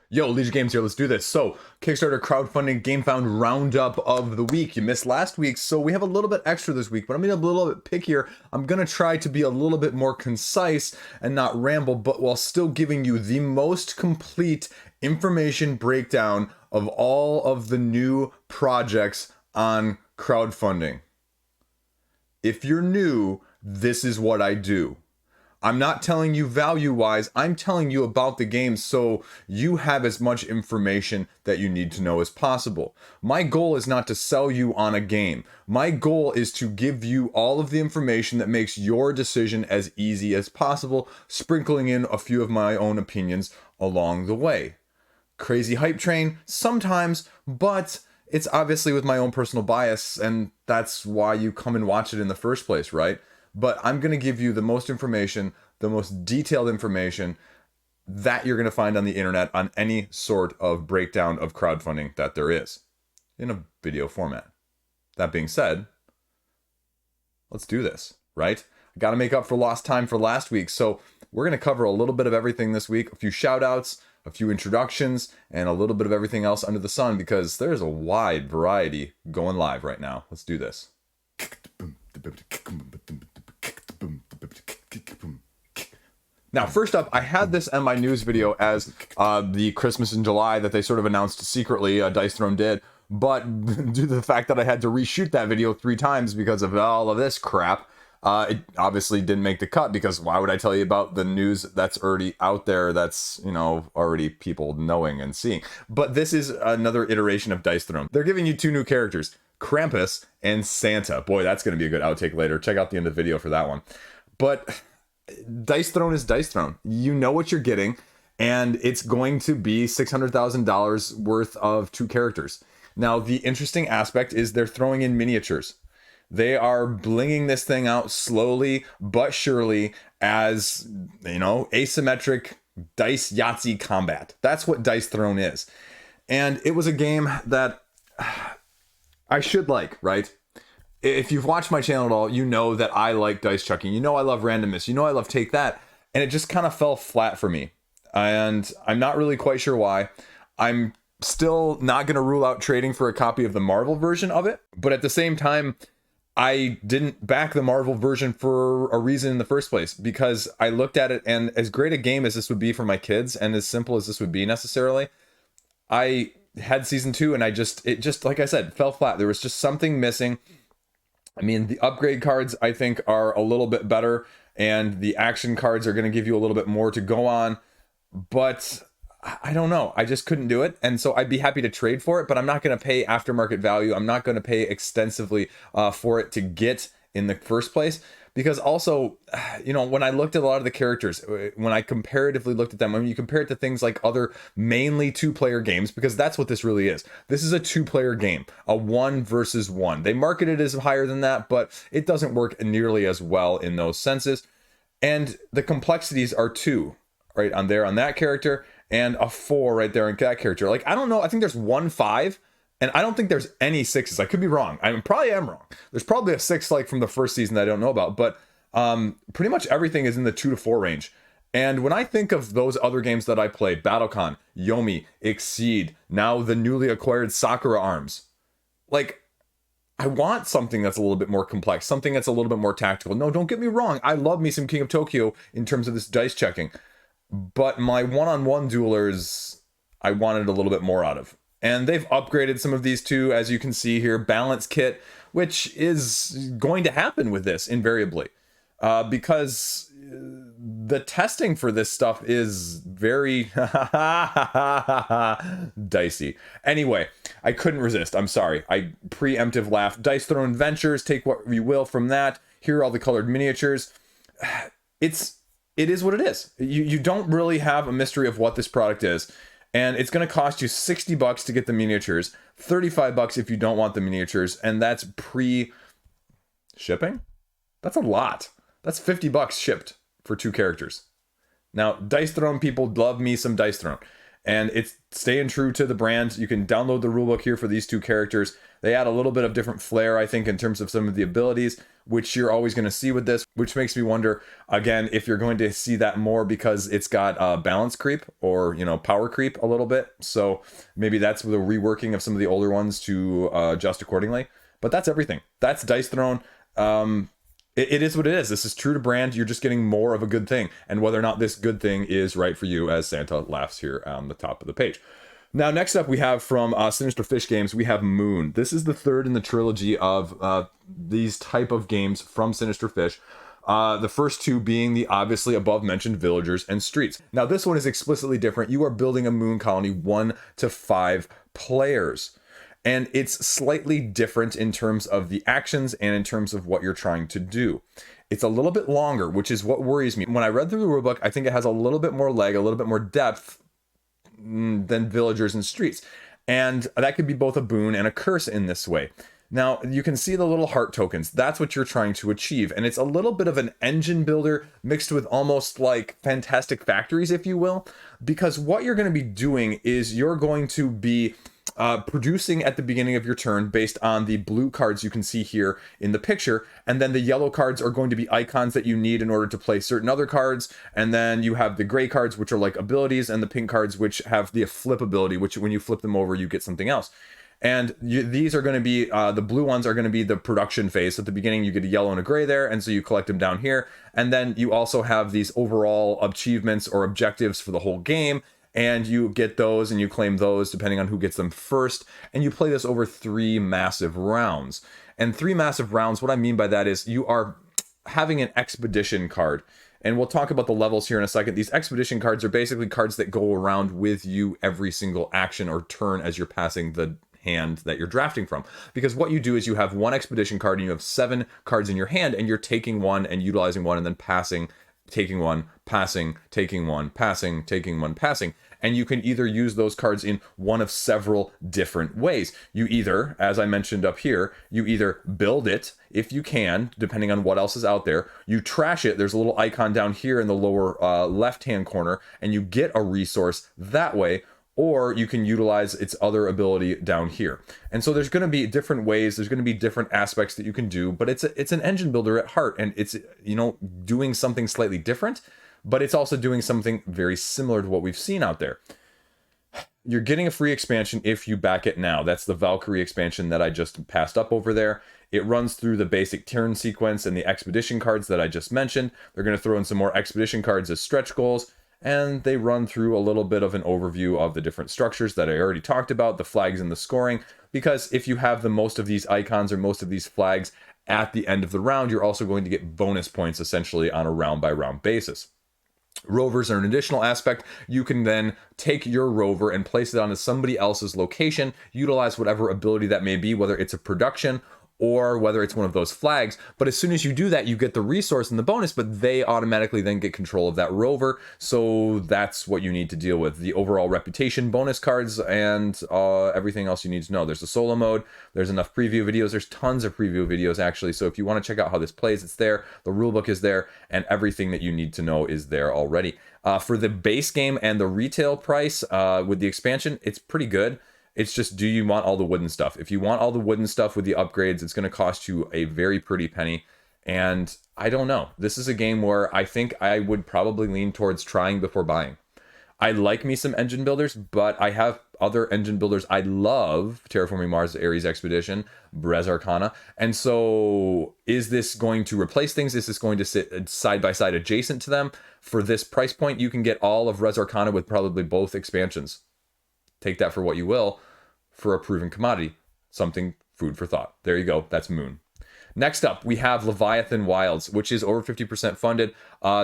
Yo, Liege Games here, let's do this. So, Kickstarter crowdfunding Gamefound roundup of the week. You missed last week, so we have a little bit extra this week, but I'm gonna be a little bit pickier. I'm gonna try to be a little bit more concise and not ramble, but while still giving you the most complete information breakdown of all of the new projects on crowdfunding. If you're new, this is what I do. I'm not telling you value-wise, I'm telling you about the game so you have as much information that you need to know as possible. My goal is not to sell you on a game. My goal is to give you all of the information that makes your decision as easy as possible, sprinkling in a few of my own opinions along the way. Crazy hype train? Sometimes, but it's obviously with my own personal bias, and that's why you come and watch it in the first place, right? But I'm going to give you the most information, the most detailed information that you're going to find on the internet on any sort of breakdown of crowdfunding that there is in a video format. That being said, let's do this, right? I got to make up for lost time for last week. So we're going to cover a little bit of everything this week, a few shout outs, a few introductions, and a little bit of everything else under the sun because there's a wide variety going live right now. Let's do this. Now, first up, I had this in my news video as the Christmas in July that they sort of announced secretly, Dice Throne did, but due to the fact that I had to reshoot that video 3 times because of all of this crap, it obviously didn't make the cut because why would I tell you about the news that's already out there that's, you know, already people knowing and seeing. But this is another iteration of Dice Throne. They're giving you 2 new characters, Krampus and Santa. Boy, that's going to be a good outtake later. Check out the end of the video for that one. But Dice Throne is Dice Throne. You know what you're getting, and it's going to be $600,000 worth of 2 characters. Now, the interesting aspect is they're throwing in miniatures. They are blinging this thing out slowly but surely as, you know, asymmetric dice Yahtzee combat. That's what Dice Throne is. And it was a game that I should like, right? If you've watched my channel at all, you know that I like dice chucking. You know I love randomness. You know I love take that. And it just kind of fell flat for me. And I'm not really quite sure why. I'm still not going to rule out trading for a copy of the Marvel version of it. But at the same time, I didn't back the Marvel version for a reason in the first place. Because I looked at it, and as great a game as this would be for my kids, and as simple as this would be necessarily, I had season 2, and it just, like I said, fell flat. There was just something missing. I mean, the upgrade cards, I think, are a little bit better, and the action cards are going to give you a little bit more to go on, but I don't know. I just couldn't do it, and so I'd be happy to trade for it, but I'm not going to pay aftermarket value. I'm not going to pay extensively for it to get in the first place, because also, you know, when I looked at a lot of the characters, when I comparatively looked at them, when you compare it to things like other mainly 2-player games, because that's what this really is. This is a 2-player game, a 1 versus 1. They market it as higher than that, but it doesn't work nearly as well in those senses. And the complexities are 2, right on there on that character, and a 4 right there in that character. Like, I don't know, I think there's 1 5. And I don't think there's any 6s. I could be wrong. I probably am wrong. There's probably a 6 like from the first season that I don't know about, but pretty much everything is in the 2 to 4 range. And when I think of those other games that I played, Battlecon, Yomi, Exceed, now the newly acquired Sakura Arms, like, I want something that's a little bit more complex, something that's a little bit more tactical. No, don't get me wrong. I love me some King of Tokyo in terms of this dice checking, but my one-on-one duelers, I wanted a little bit more out of. And they've upgraded some of these too, as you can see here, balance kit, which is going to happen with this invariably, because the testing for this stuff is very dicey. Anyway, I couldn't resist. I'm sorry. I preemptive laughed. Dice Throne Ventures, take what you will from that. Here are all the colored miniatures. It is what it is. You don't really have a mystery of what this product is. And it's going to cost you $60 to get the miniatures, $35 if you don't want the miniatures, and that's pre-shipping? That's a lot. That's $50 shipped for 2 characters. Now, Dice Throne people love me some Dice Throne. And it's staying true to the brand. You can download the rulebook here for these two characters. They add a little bit of different flair, I think, in terms of some of the abilities, which you're always going to see with this, which makes me wonder, again, if you're going to see that more because it's got balance creep or, power creep a little bit. So maybe that's the reworking of some of the older ones to adjust accordingly. But that's everything. That's Dice Throne. It is what it is. This is true to brand. You're just getting more of a good thing. And whether or not this good thing is right for you, as Santa laughs here on the top of the page. Now, next up, we have from Sinister Fish Games, we have Moon. This is the third in the trilogy of these type of games from Sinister Fish. The first two being the obviously above mentioned Villagers and Streets. Now, this one is explicitly different. You are building a moon colony 1 to 5 players. And it's slightly different in terms of the actions and in terms of what you're trying to do. It's a little bit longer, which is what worries me. When I read through the rulebook, I think it has a little bit more leg, a little bit more depth than Villagers and Streets. And that could be both a boon and a curse in this way. Now, you can see the little heart tokens. That's what you're trying to achieve. And it's a little bit of an engine builder mixed with almost like Fantastic Factories, if you will. Because what you're going to be doing is you're going to be producing at the beginning of your turn based on the blue cards you can see here in the picture, and then the yellow cards are going to be icons that you need in order to play certain other cards, and then you have the gray cards, which are like abilities, and the pink cards, which have the flip ability, which when you flip them over you get something else. And these are going to be the blue ones are going to be the production phase. At the beginning you get a yellow and a gray there, and so you collect them down here, and then you also have these overall achievements or objectives for the whole game. And you get those and you claim those depending on who gets them first. And you play this over 3 massive rounds. And 3 massive rounds, what I mean by that is you are having an expedition card. And we'll talk about the levels here in a second. These expedition cards are basically cards that go around with you every single action or turn as you're passing the hand that you're drafting from. Because what you do is you have 1 expedition card and you have 7 cards in your hand, and you're taking 1 and utilizing 1 and then passing, taking 1, passing, taking 1, passing, taking 1, passing. And you can either use those cards in one of several different ways. You either, as I mentioned up here, you either build it, if you can, depending on what else is out there. You trash it. There's a little icon down here in the lower left-hand corner, and you get a resource that way. Or you can utilize its other ability down here. And so there's going to be different ways, there's going to be different aspects that you can do, but it's an engine builder at heart, and it's, doing something slightly different, but it's also doing something very similar to what we've seen out there. You're getting a free expansion if you back it now. That's the Valkyrie expansion that I just passed up over there. It runs through the basic turn sequence and the expedition cards that I just mentioned. They're going to throw in some more expedition cards as stretch goals. And they run through a little bit of an overview of the different structures that I already talked about, the flags and the scoring, because if you have the most of these icons or most of these flags at the end of the round, you're also going to get bonus points essentially on a round-by-round basis. Rovers are an additional aspect. You can then take your rover and place it onto somebody else's location, utilize whatever ability that may be, whether it's a production or whether it's one of those flags. But as soon as you do that, you get the resource and the bonus, but they automatically then get control of that rover. So that's what you need to deal with. The overall reputation bonus cards and everything else you need to know. There's a solo mode. There's enough preview videos. There's tons of preview videos, actually. So if you want to check out how this plays, it's there. The rulebook is there, and everything that you need to know is there already. For the base game and the retail price with the expansion, it's pretty good. It's just, do you want all the wooden stuff? If you want all the wooden stuff with the upgrades, it's going to cost you a very pretty penny. And I don't know. This is a game where I think I would probably lean towards trying before buying. I like me some engine builders, but I have other engine builders I love. Terraforming Mars, Ares Expedition, Res Arcana. And so is this going to replace things? Is this going to sit side by side adjacent to them? For this price point, you can get all of Res Arcana with probably both expansions. Take that for what you will. For a proven commodity, something food for thought. There you go. That's Moon. Next up, we have Leviathan Wilds, which is over 50% funded.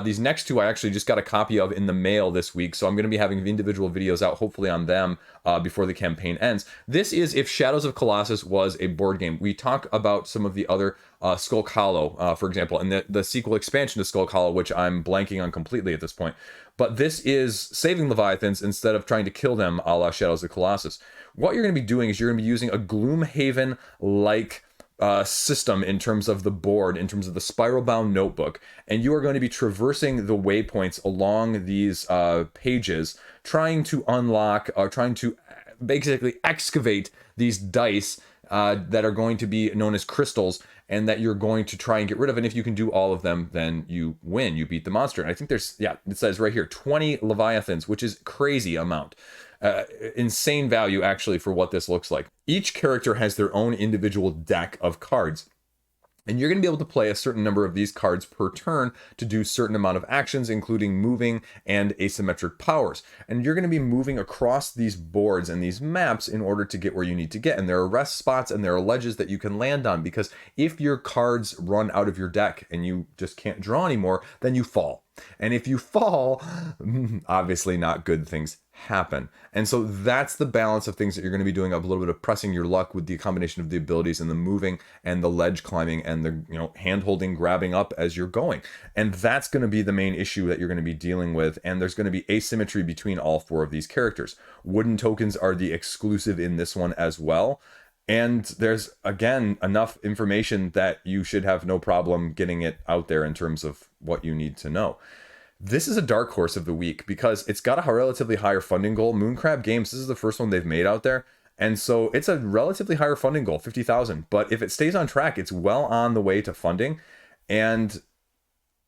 These next two I actually just got a copy of in the mail this week, so I'm going to be having individual videos out, hopefully on them, before the campaign ends. This is if Shadows of Colossus was a board game. We talk about some of the other Skull Hollow, for example, and the sequel expansion to Skull Hollow, which I'm blanking on completely at this point. But this is saving Leviathans instead of trying to kill them, a la Shadows of Colossus. What you're going to be doing is you're going to be using a Gloomhaven-like system in terms of the board, in terms of the spiral bound notebook, and you are going to be traversing the waypoints along these pages, trying to unlock, or trying to basically excavate these dice that are going to be known as crystals, and that you're going to try and get rid of. And if you can do all of them, then you win, you beat the monster. And I think there's, yeah, it says right here, 20 Leviathans, which is crazy amount. Insane value actually for what this looks like. Each character has their own individual deck of cards, and you're going to be able to play a certain number of these cards per turn to do certain amount of actions, including moving and asymmetric powers. And you're going to be moving across these boards and these maps in order to get where you need to get. And there are rest spots and there are ledges that you can land on, because if your cards run out of your deck and you just can't draw anymore, then you fall. And if you fall, obviously not good things happen. And so that's the balance of things that you're going to be doing, of a little bit of pressing your luck with the combination of the abilities and the moving and the ledge climbing and the, you know, hand holding, grabbing up as you're going. And that's going to be the main issue that you're going to be dealing with. And there's going to be asymmetry between all four of these characters. Wooden tokens are the exclusive in this one as well. And there's, again, enough information that you should have no problem getting it out there in terms of what you need to know. This is a dark horse of the week because it's got a relatively higher funding goal. Mooncrab Games, this is the first one they've made out there. And so it's a relatively higher funding goal, 50,000. But if it stays on track, it's well on the way to funding. And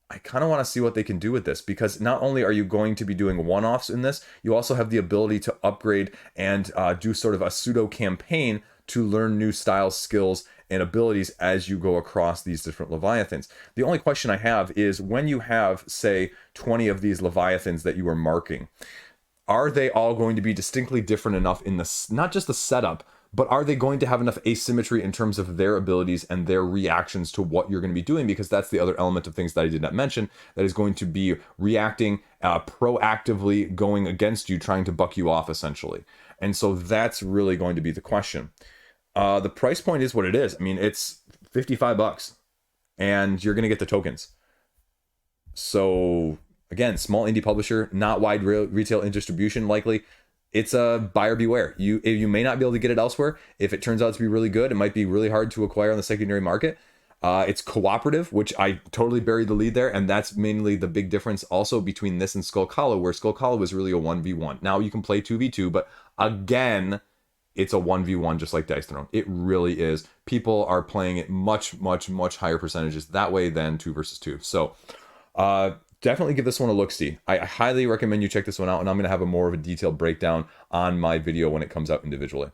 I kind of want to see what they can do with this, because not only are you going to be doing one-offs in this, you also have the ability to upgrade and do sort of a pseudo campaign to learn new styles, skills, and abilities as you go across these different Leviathans. The only question I have is, when you have, say, 20 of these Leviathans that you are marking, are they all going to be distinctly different enough in the, not just the setup, but are they going to have enough asymmetry in terms of their abilities and their reactions to what you're going to be doing? Because that's the other element of things that I did not mention, that is going to be reacting proactively, going against you, trying to buck you off, essentially. And so that's really going to be the question. The price point is what it is. I mean, it's $55 and you're going to get the tokens. So again, small indie publisher, not wide retail and distribution likely. It's a buyer beware. You may not be able to get it elsewhere. If it turns out to be really good, it might be really hard to acquire on the secondary market. It's cooperative, which I totally buried the lead there. And that's mainly the big difference also between this and Skull Hollow, where Skull Hollow was really a 1v1. Now you can play 2v2, but again, it's a 1v1 just like Dice Throne. It really is. People are playing it much higher percentages that way than 2 versus 2. So definitely give this one a look-see. I highly recommend you check this one out, and I'm going to have a more of a detailed breakdown on my video when it comes out individually.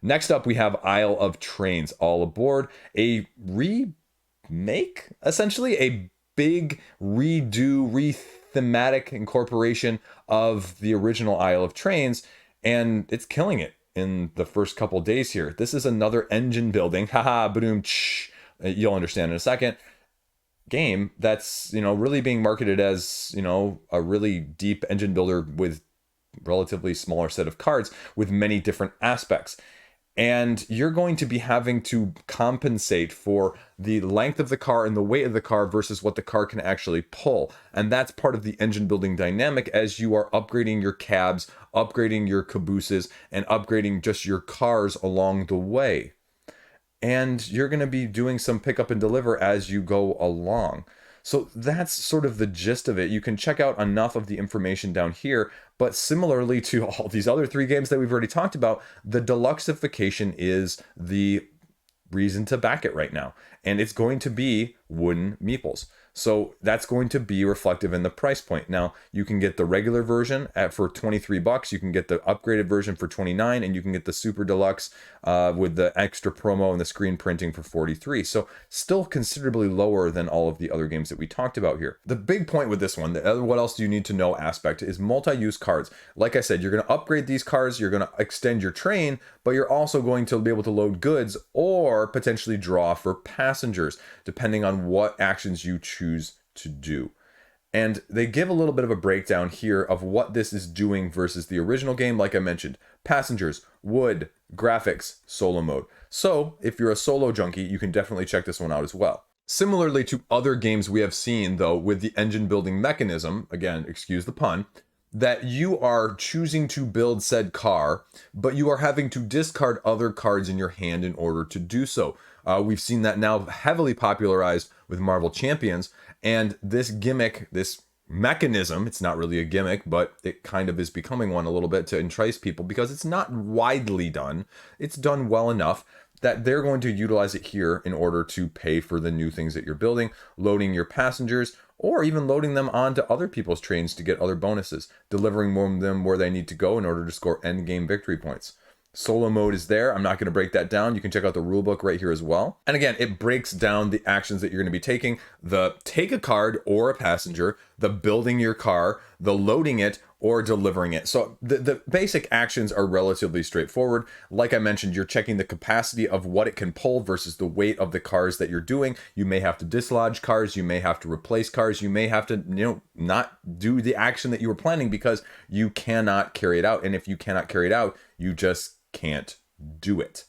Next up, we have Isle of Trains, All Aboard, a remake, essentially, a big redo, re-thematic incorporation of the original Isle of Trains, and it's killing it in the first couple days here. This is another engine building, haha, boom, you'll understand in a second, game that's, you know, really being marketed as, you know, a really deep engine builder with relatively smaller set of cards with many different aspects. And you're going to be having to compensate for the length of the car and the weight of the car versus what the car can actually pull. And that's part of the engine building dynamic as you are upgrading your cabs, upgrading your cabooses, and upgrading just your cars along the way. And you're going to be doing some pick up and deliver as you go along. So that's sort of the gist of it. You can check out enough of the information down here, but similarly to all these other 3 games that we've already talked about, the deluxeification is the reason to back it right now. And it's going to be wooden meeples. So that's going to be reflective in the price point. Now, you can get the regular version for $23. You can get the upgraded version for $29, and you can get the super deluxe with the extra promo and the screen printing for $43. So still considerably lower than all of the other games that we talked about here. The big point with this one, the other what else do you need to know aspect, is multi-use cards. Like I said, you're going to upgrade these cards, you're going to extend your train, but you're also going to be able to load goods or potentially draw for passengers, depending on what actions you choose to do. And they give a little bit of a breakdown here of what this is doing versus the original game. Like I mentioned, passengers, wood, graphics, solo mode. So if you're a solo junkie, you can definitely check this one out as well. Similarly to other games we have seen, though, with the engine building mechanism, again, excuse the pun, that you are choosing to build said car, but you are having to discard other cards in your hand in order to do so. We've seen that now heavily popularized with Marvel Champions, and this gimmick, this mechanism, it's not really a gimmick, but it kind of is becoming one a little bit to entice people because it's not widely done. It's done well enough that they're going to utilize it here in order to pay for the new things that you're building, loading your passengers, or even loading them onto other people's trains to get other bonuses, delivering more of them where they need to go in order to score end game victory points. Solo mode is there. I'm not going to break that down. You can check out the rulebook right here as well. And again, it breaks down the actions that you're going to be taking. The take a card or a passenger, the building your car, the loading it, or delivering it. So the basic actions are relatively straightforward. Like I mentioned, you're checking the capacity of what it can pull versus the weight of the cars that you're doing. You may have to dislodge cars. You may have to replace cars. You may have to, not do the action that you were planning because you cannot carry it out. And if you cannot carry it out, you just can't do it.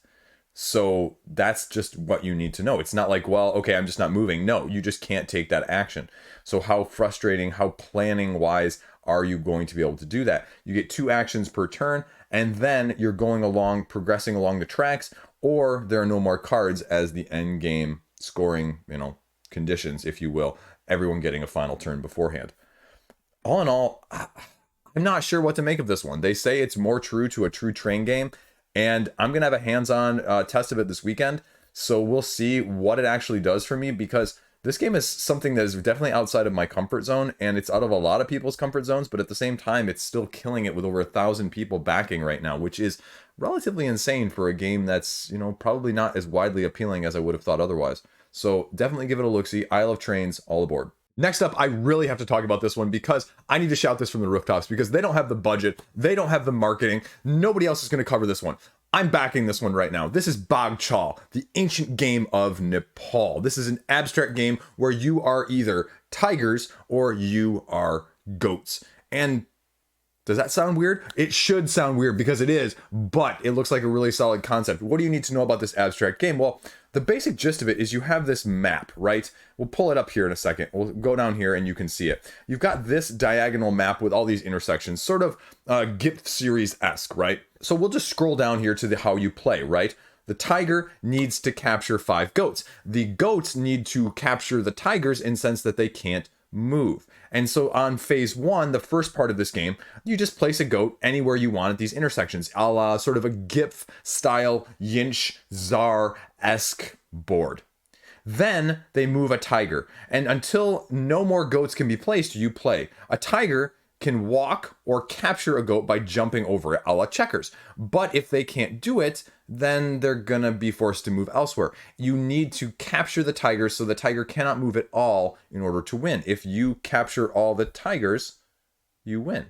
So that's just what you need to know. It's not like, well, okay, I'm just not moving. No, you just can't take that action. So how frustrating, how planning wise are you going to be able to do that? You get 2 actions per turn, and then you're going along, progressing along the tracks, or there are no more cards as the end game scoring, conditions, if you will, everyone getting a final turn beforehand. All in all, I'm not sure what to make of this one. They say it's more true to a true train game, and I'm going to have a hands-on test of it this weekend, so we'll see what it actually does for me, because this game is something that is definitely outside of my comfort zone, and it's out of a lot of people's comfort zones, but at the same time, it's still killing it with over 1,000 people backing right now, which is relatively insane for a game that's, probably not as widely appealing as I would have thought otherwise. So definitely give it a look-see. Isle of Trains, all aboard. Next up, I really have to talk about this one because I need to shout this from the rooftops because they don't have the budget, they don't have the marketing, nobody else is going to cover this one. I'm backing this one right now. This is Bagh Chal, the ancient game of Nepal. This is an abstract game where you are either tigers or you are goats. And does that sound weird? It should sound weird because it is, but it looks like a really solid concept. What do you need to know about this abstract game? Well, the basic gist of it is you have this map, right? We'll pull it up here in a second. We'll go down here and you can see it. You've got this diagonal map with all these intersections, sort of GIF series-esque, right? So we'll just scroll down here to the how you play, right? The tiger needs to capture 5 goats. The goats need to capture the tigers in the sense that they can't move. And so on phase 1, the first part of this game, you just place a goat anywhere you want at these intersections, a la sort of a GIF style Yinch Czar-esque board. Then they move a tiger, and until no more goats can be placed, you play. A tiger can walk or capture a goat by jumping over it, a la checkers. But if they can't do it, then they're gonna be forced to move elsewhere. You need to capture the tigers so the tiger cannot move at all in order to win. If you capture all the tigers, you win.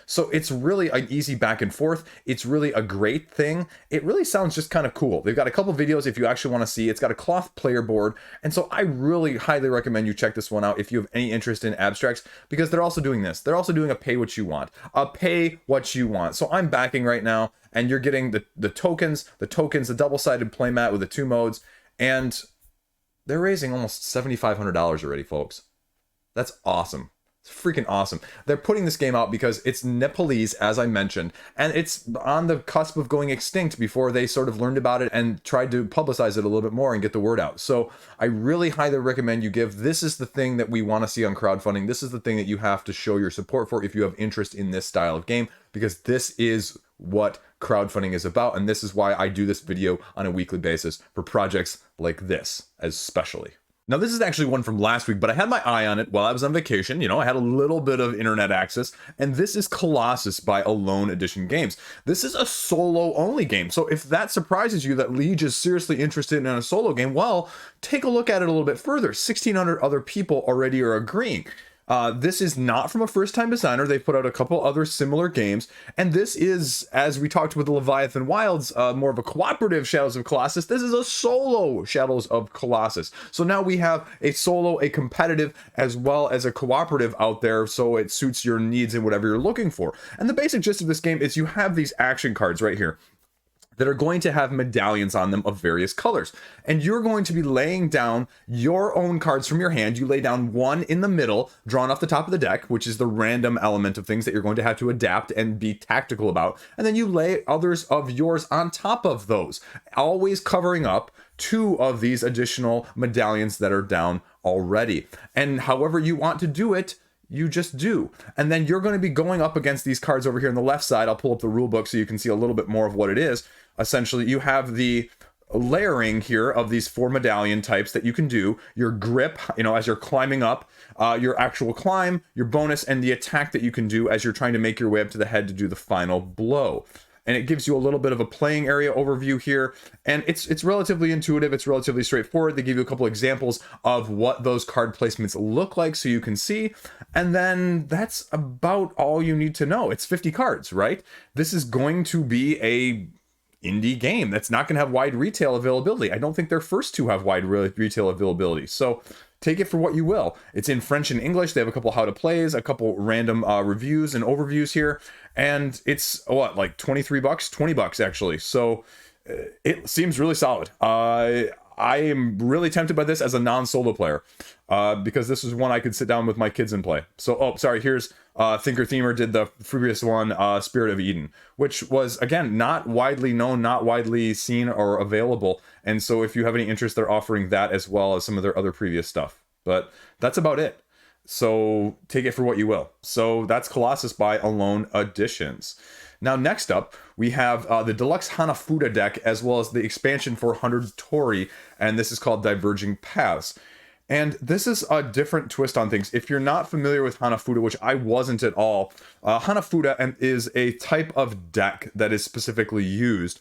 So it's really an easy back and forth. It's really a great thing. It really sounds just kind of cool. They've got a couple videos if you actually want to see. It's got a cloth player board. And so I really highly recommend you check this one out if you have any interest in abstracts, because they're also doing this. They're also doing a pay what you want. A pay what you want. So I'm backing right now, and you're getting the tokens, the double-sided playmat with the 2 modes, and they're raising almost $7,500 already, folks. That's awesome. It's freaking awesome. They're putting this game out because it's Nepalese, as I mentioned, and it's on the cusp of going extinct before they sort of learned about it and tried to publicize it a little bit more and get the word out. So I really highly recommend you give. This is the thing that we want to see on crowdfunding. This is the thing that you have to show your support for if you have interest in this style of game, because this is what crowdfunding is about, and this is why I do this video on a weekly basis for projects like this, especially. Now, this is actually one from last week, but I had my eye on it while I was on vacation. I had a little bit of internet access, and this is Colossus by Alone Edition Games. This is a solo-only game, so if that surprises you that Liege is seriously interested in a solo game, well, take a look at it a little bit further. 1,600 other people already are agreeing. This is not from a first-time designer. They've put out a couple other similar games, and this is, as we talked with the Leviathan Wilds, more of a cooperative Shadows of Colossus. This is a solo Shadows of Colossus. So now we have a solo, a competitive, as well as a cooperative out there, so it suits your needs and whatever you're looking for. And the basic gist of this game is you have these action cards right here. that are going to have medallions on them of various colors. And you're going to be laying down your own cards from your hand. You lay down one in the middle, drawn off the top of the deck, which is the random element of things that you're going to have to adapt and be tactical about. And then you lay others of yours on top of those, always covering up 2 of these additional medallions that are down already. And however you want to do it, you just do. And then you're going to be going up against these cards over here on the left side. I'll pull up the rule book so you can see a little bit more of what it is. Essentially, you have the layering here of these 4 medallion types that you can do. Your grip, as you're climbing up, your actual climb, your bonus, and the attack that you can do as you're trying to make your way up to the head to do the final blow. And it gives you a little bit of a playing area overview here, and it's relatively intuitive, it's relatively straightforward. They give you a couple examples of what those card placements look like so you can see, and then that's about all you need to know. It's 50 cards, right? This is going to be a indie game that's not going to have wide retail availability. I don't think their first 2 have wide retail availability, so take it for what you will. It's in French and English. They have a couple how to plays, a couple random reviews and overviews here, and it's what, like $23, $20 actually. So it seems really solid. I am really tempted by this as a non-solo player, because this is one I could sit down with my kids and play. So, here's Thinker Themer did the previous one, Spirit of Eden, which was, again, not widely known, not widely seen or available. And so if you have any interest, they're offering that as well as some of their other previous stuff. But that's about it. So take it for what you will. So that's Colossus by Alone Editions. Now, next up, we have the Deluxe Hanafuda deck, as well as the expansion for 100 Torii, and this is called Diverging Paths. And this is a different twist on things. If you're not familiar with Hanafuda, which I wasn't at all, Hanafuda is a type of deck that is specifically used,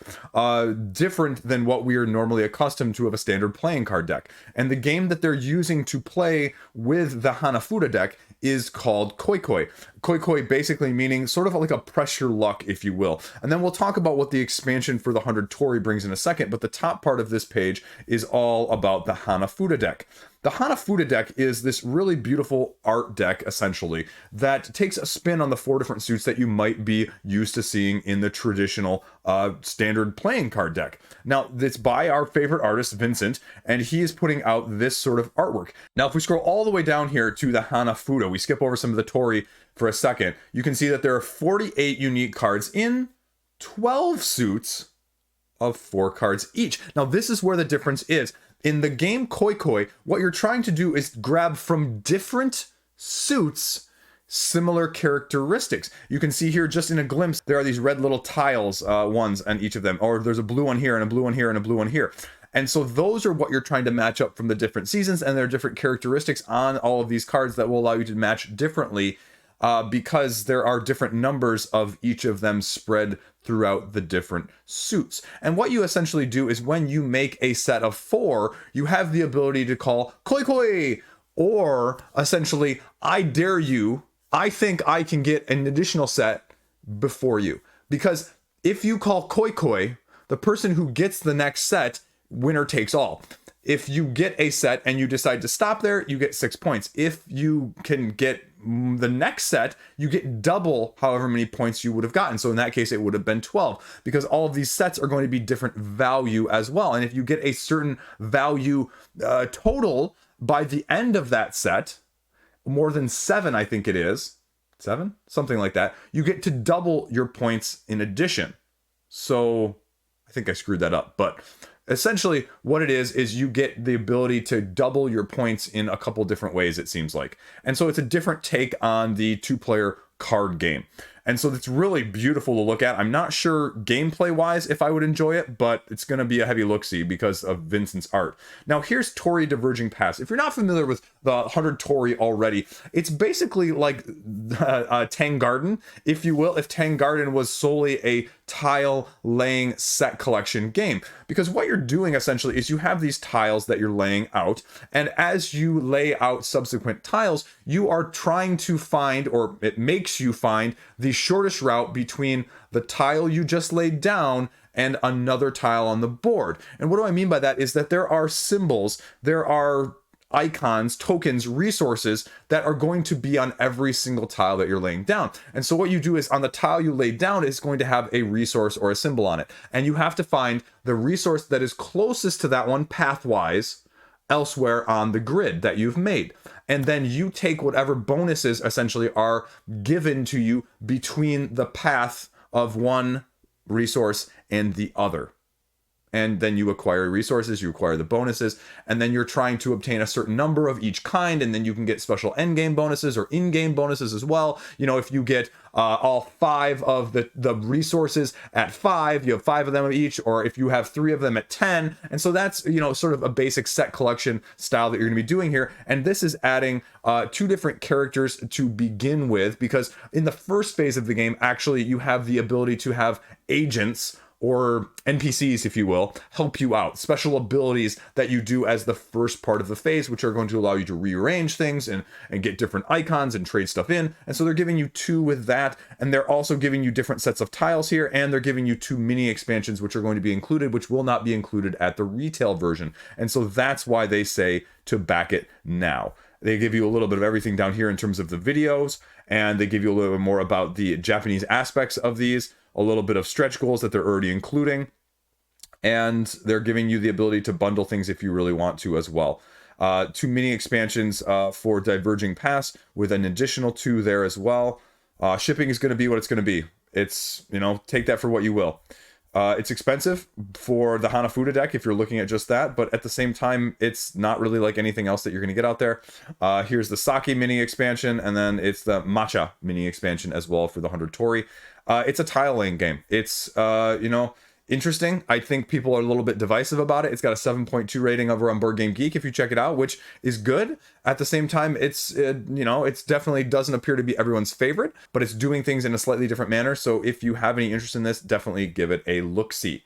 different than what we are normally accustomed to of a standard playing card deck. And the game that they're using to play with the Hanafuda deck is called Koi Koi. Koi Koi basically meaning sort of like a pressure luck, if you will. And then we'll talk about what the expansion for the 100 Torii brings in a second, but the top part of this page is all about the Hanafuda deck. The Hanafuda deck is this really beautiful art deck, essentially, that takes a spin on the 4 different suits that you might be used to seeing in the traditional standard playing card deck. Now, it's by our favorite artist, Vincent, and he is putting out this sort of artwork. Now, if we scroll all the way down here to the Hanafuda, we skip over some of the Torii for a second, you can see that there are 48 unique cards in 12 suits of 4 cards each. Now, this is where the difference is. In the game Koi Koi, what you're trying to do is grab from different suits similar characteristics. You can see here just in a glimpse, there are these red little tiles, ones on each of them, or there's a blue one here and a blue one here and a blue one here. And so those are what you're trying to match up from the different seasons, and there are different characteristics on all of these cards that will allow you to match differently, because there are different numbers of each of them spread throughout the different suits. And what you essentially do is when you make a set of 4, you have the ability to call Koi Koi, or essentially, I dare you, I think I can get an additional set before you. Because if you call Koi Koi, the person who gets the next set, winner takes all. If you get a set and you decide to stop there, you get 6 points. If you can get the next set, you get double however many points you would have gotten. So in that case, it would have been 12, because all of these sets are going to be different value as well. And if you get a certain value total by the end of that set, more than 7, I think it is, 7? Something like that, you get to double your points in addition. So I think I screwed that up, but essentially what it is you get the ability to double your points in a couple different ways, it seems like. And so it's a different take on the 2-player card game. And so it's really beautiful to look at. I'm not sure gameplay wise if I would enjoy it, but it's going to be a heavy look-see because of Vincent's art. Now here's Torii Diverging Paths. If you're not familiar with the 100 Torii already, it's basically like Tang Garden, if you will, if Tang Garden was solely a tile laying set collection game. Because what you're doing essentially is you have these tiles that you're laying out, and as you lay out subsequent tiles, you are trying to find, or it makes you find, the shortest route between the tile you just laid down and another tile on the board. And what do I mean by that is that there are symbols, there are icons, tokens, resources that are going to be on every single tile that you're laying down. And so what you do is on the tile you lay down is going to have a resource or a symbol on it. And you have to find the resource that is closest to that one pathwise elsewhere on the grid that you've made. And then you take whatever bonuses essentially are given to you between the path of one resource and the other. And then you acquire resources, you acquire the bonuses, and then you're trying to obtain a certain number of each kind, and then you can get special endgame bonuses or in-game bonuses as well. You know, if you get all 5 of the resources at 5, you have 5 of them each, or if you have 3 of them at 10. And so that's, you know, sort of a basic set collection style that you're going to be doing here. And this is adding 2 different characters to begin with, because in the first phase of the game, actually, you have the ability to have agents, or NPCs, if you will, help you out. Special abilities that you do as the first part of the phase, which are going to allow you to rearrange things and get different icons and trade stuff in. And so they're giving you 2 with that. And they're also giving you different sets of tiles here. And they're giving you 2 mini expansions, which are going to be included, which will not be included at the retail version. And so that's why they say to back it now. They give you a little bit of everything down here in terms of the videos. And they give you a little bit more about the Japanese aspects of these. A little bit of stretch goals that they're already including, and they're giving you the ability to bundle things if you really want to as well. 2 mini expansions for Diverging Pass with an additional 2 there as well. Shipping is going to be what it's going to be. It's, you know, take that for what you will. It's expensive for the Hanafuda deck if you're looking at just that, but at the same time, it's not really like anything else that you're going to get out there. Here's the Sake mini expansion, and then it's the Matcha mini expansion as well for the 100 Torii. It's a tile laying game. It's, you know, interesting. I think people are a little bit divisive about it. It's got a 7.2 rating over on Board Game Geek if you check it out, which is good. At the same time, it's, you know, it's definitely doesn't appear to be everyone's favorite, but it's doing things in a slightly different manner. So if you have any interest in this, definitely give it a look-see.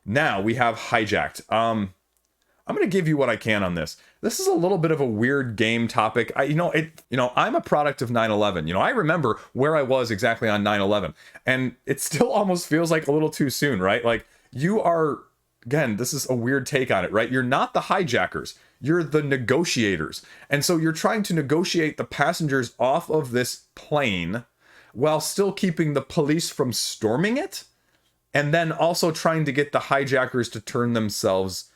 Now we have Hijacked. I'm going to give you what I can on this. This is a little bit of a weird game topic. I'm a product of 9/11. You know, I remember where I was exactly on 9/11, and it still almost feels like a little too soon, right? Like, you are, again, this is a weird take on it, right? You're not the hijackers. You're the negotiators. And so you're trying to negotiate the passengers off of this plane while still keeping the police from storming it, and then also trying to get the hijackers to turn themselves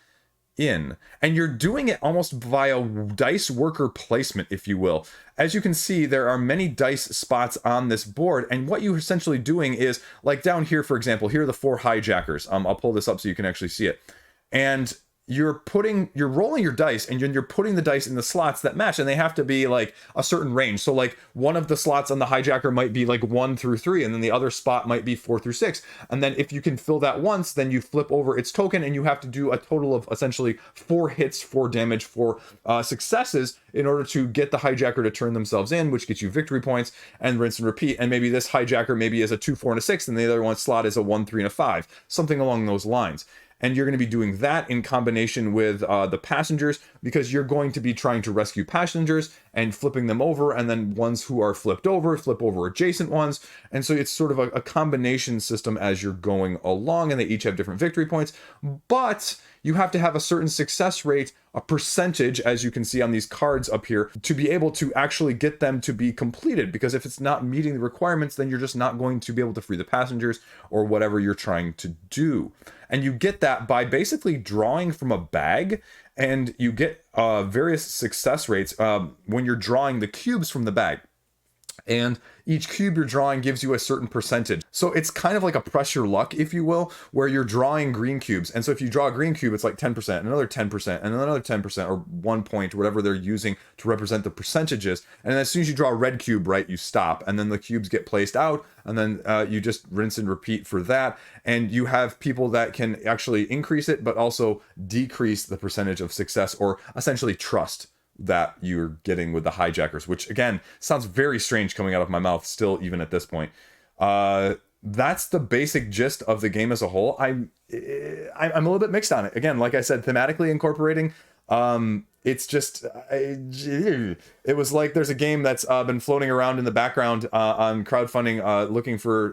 in. And you're doing it almost via dice worker placement, if you will. As you can see, there are many dice spots on this board, and what you're essentially doing is, like down here, for example, here are the 4 hijackers. I'll pull this up so you can actually see it. And you're rolling your dice, and you're putting the dice in the slots that match, and they have to be like a certain range. So like one of the slots on the hijacker might be like 1 through 3, and then the other spot might be 4 through 6. And then if you can fill that once, then you flip over its token, and you have to do a total of essentially 4 hits, 4 damage, 4 successes in order to get the hijacker to turn themselves in, which gets you victory points, and rinse and repeat. And maybe this hijacker maybe is a 2, 4, and a 6, and the other one slot is a 1, 3, and a 5, something along those lines. And you're going to be doing that in combination with the passengers, because you're going to be trying to rescue passengers and flipping them over, and then ones who are flipped over, flip over adjacent ones. And so it's sort of a combination system as you're going along, and they each have different victory points. But you have to have a certain success rate, a percentage, as you can see on these cards up here, to be able to actually get them to be completed. Because if it's not meeting the requirements, then you're just not going to be able to free the passengers or whatever you're trying to do. And you get that by basically drawing from a bag, and you get various success rates when you're drawing the cubes from the bag. And each cube you're drawing gives you a certain percentage. So it's kind of like a press your luck, if you will, where you're drawing green cubes. And so if you draw a green cube, it's like 10%, another 10%, and another 10%, or 1 point, or whatever they're using to represent the percentages. And then as soon as you draw a red cube, right, you stop. And then the cubes get placed out, and then you just rinse and repeat for that. And you have people that can actually increase it, but also decrease the percentage of success, or essentially trust that you're getting with the hijackers, which again sounds very strange coming out of my mouth still, even at this point. That's the basic gist of the game as a whole. I'm a little bit mixed on it. Again, like I said, thematically incorporating, it's just it was like there's a game that's been floating around in the background on crowdfunding, looking for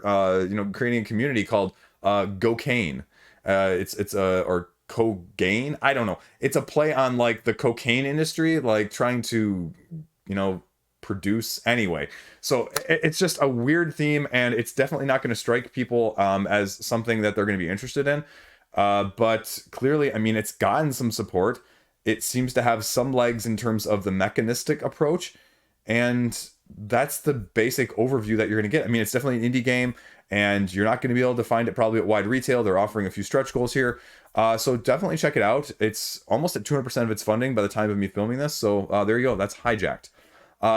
creating a community called Go Kane. It's or cocaine. I don't know. It's a play on like the cocaine industry, like trying to, you know, produce anyway. So it's just a weird theme, and it's definitely not going to strike people as something that they're going to be interested in. But clearly, I mean, it's gotten some support. It seems to have some legs in terms of the mechanistic approach, and that's the basic overview that you're going to get. I mean, it's definitely an indie game, and you're not going to be able to find it probably at wide retail. They're offering a few stretch goals here. So definitely check it out. It's almost at 200% of its funding by the time of me filming this. So there you go. That's Hijacked.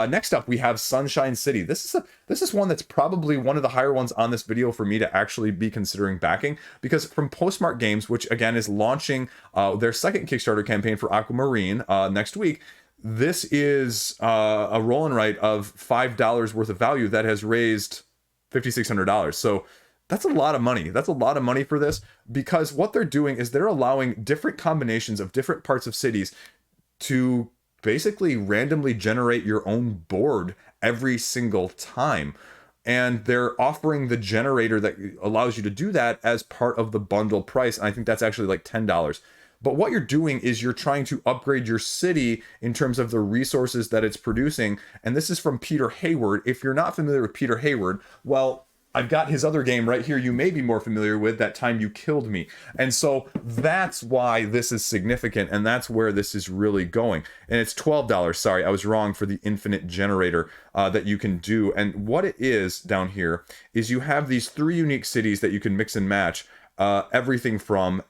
Next up, we have Sunshine City. This is one that's probably one of the higher ones on this video for me to actually be considering backing, because from Postmark Games, which again is launching their second Kickstarter campaign for Aquamarine next week, this is a roll and write of $5 worth of value that has raised $5,600. So that's a lot of money. That's a lot of money for this, because what they're doing is they're allowing different combinations of different parts of cities to basically randomly generate your own board every single time. And they're offering the generator that allows you to do that as part of the bundle price. And I think that's actually like $10. But what you're doing is you're trying to upgrade your city in terms of the resources that it's producing. And this is from Peter Hayward. If you're not familiar with Peter Hayward, well, I've got his other game right here you may be more familiar with, That Time You Killed Me. And so that's why this is significant, and that's where this is really going. And it's $12. Sorry, I was wrong for the infinite generator that you can do. And what it is down here is you have these 3 unique cities that you can mix and match everything from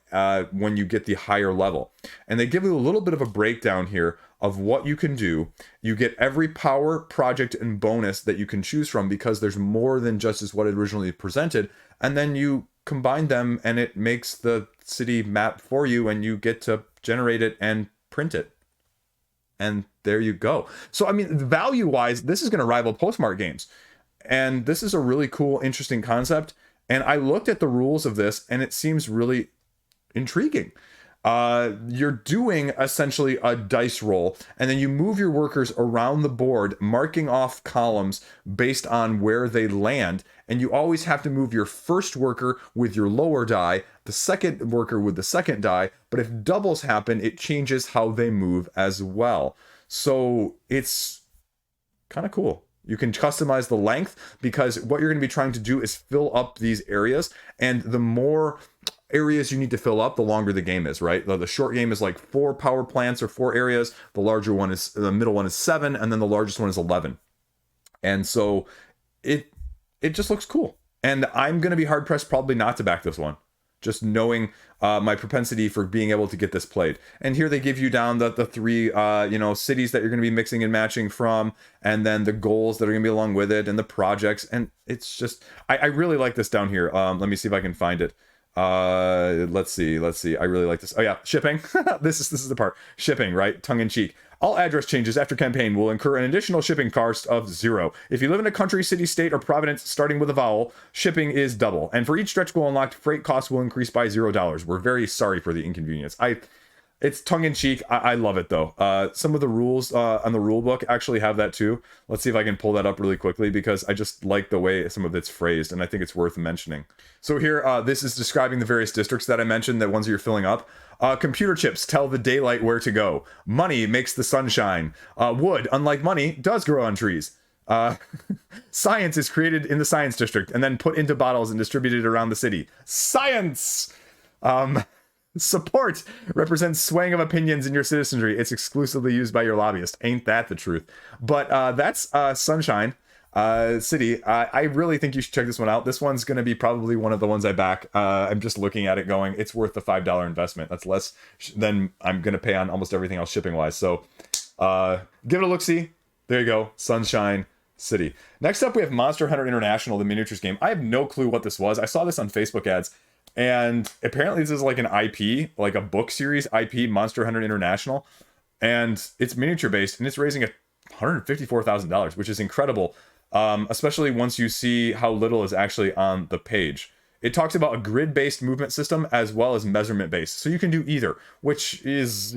when you get the higher level. And they give you a little bit of a breakdown here of what you can do. You get every power, project, and bonus that you can choose from, because there's more than just as what it originally presented. And then you combine them and it makes the city map for you, and you get to generate it and print it. And there you go. So, I mean, value-wise, this is going to rival Postmark Games. And this is a really cool, interesting concept. And I looked at the rules of this, and it seems really intriguing. You're doing essentially a dice roll, and then you move your workers around the board, marking off columns based on where they land. And you always have to move your first worker with your lower die, the second worker with the second die. But if doubles happen, it changes how they move as well. So it's kind of cool. You can customize the length, because what you're going to be trying to do is fill up these areas. And the more areas you need to fill up, the longer the game is, right? The short game is like 4 power plants or 4 areas. The larger one is, the middle one is 7, and then the largest one is 11. And so it just looks cool. And I'm going to be hard pressed probably not to back this one, just knowing my propensity for being able to get this played. And here they give you down the 3 cities that you're going to be mixing and matching from, and then the goals that are going to be along with it, and the projects. And it's just, I really like this down here. Let me see if I can find it. Let's see. I really like this. Oh yeah, shipping. This is the part. Shipping, right? Tongue in cheek. All address changes after campaign will incur an additional shipping cost of 0. If you live in a country, city, state, or province starting with a vowel, shipping is double. And for each stretch goal unlocked, freight costs will increase by $0. We're very sorry for the inconvenience. It's tongue-in-cheek. I love it, though. Some of the rules on the rule book actually have that, too. Let's see if I can pull that up really quickly, because I just like the way some of it's phrased, and I think it's worth mentioning. So here, this is describing the various districts that I mentioned, the ones that you're filling up. Computer chips tell the daylight where to go. Money makes the sun shine. Wood, unlike money, does grow on trees. Science is created in the science district and then put into bottles and distributed around the city. Science! Support represents swaying of opinions in your citizenry. It's exclusively used by your lobbyist. Ain't that the truth? But that's Sunshine City. I really think you should check this one out. This one's going to be probably one of the ones I back. I'm just looking at it going, it's worth the $5 investment. That's less than I'm going to pay on almost everything else shipping wise. So give it a look-see. There you go. Sunshine City. Next up, we have Monster Hunter International, the miniatures game. I have no clue what this was. I saw this on Facebook ads. And apparently this is like an IP, like a book series IP, Monster Hunter International. And it's miniature based, and it's raising $154,000, which is incredible. Especially once you see how little is actually on the page. It talks about a grid-based movement system as well as measurement-based. So you can do either, which is...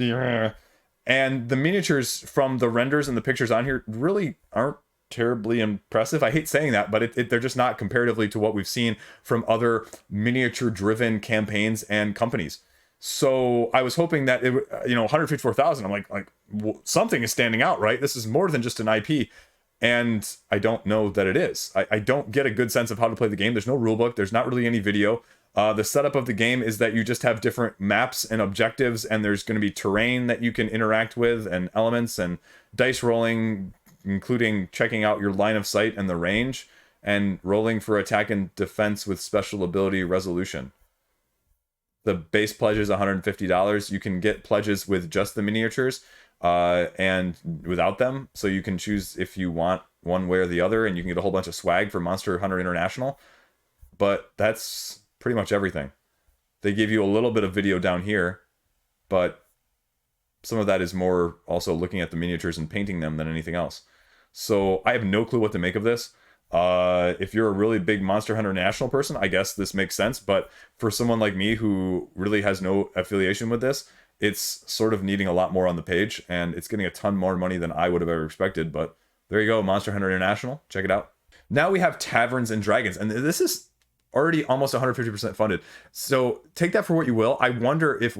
And the miniatures from the renders and the pictures on here really aren't terribly impressive. I hate saying that, but they're just not comparatively to what we've seen from other miniature-driven campaigns and companies. So I was hoping that it, 154,000. I'm like well, something is standing out, right? This is more than just an IP, and I don't know that it is. I don't get a good sense of how to play the game. There's no rulebook. There's not really any video. The setup of the game is that you just have different maps and objectives, and there's going to be terrain that you can interact with, and elements, and dice rolling, including checking out your line of sight and the range, and rolling for attack and defense with special ability resolution. The base pledge is $150. You can get pledges with just the miniatures and without them. So you can choose if you want one way or the other, and you can get a whole bunch of swag for Monster Hunter International. But that's pretty much everything. They give you a little bit of video down here, but some of that is more also looking at the miniatures and painting them than anything else. So I have no clue what to make of this. If you're a really big Monster Hunter National person, I guess this makes sense. But for someone like me who really has no affiliation with this, it's sort of needing a lot more on the page, and it's getting a ton more money than I would have ever expected. But there you go, Monster Hunter International. Check it out. Now we have Taverns and Dragons, and this is already almost 150% funded. So take that for what you will. I wonder if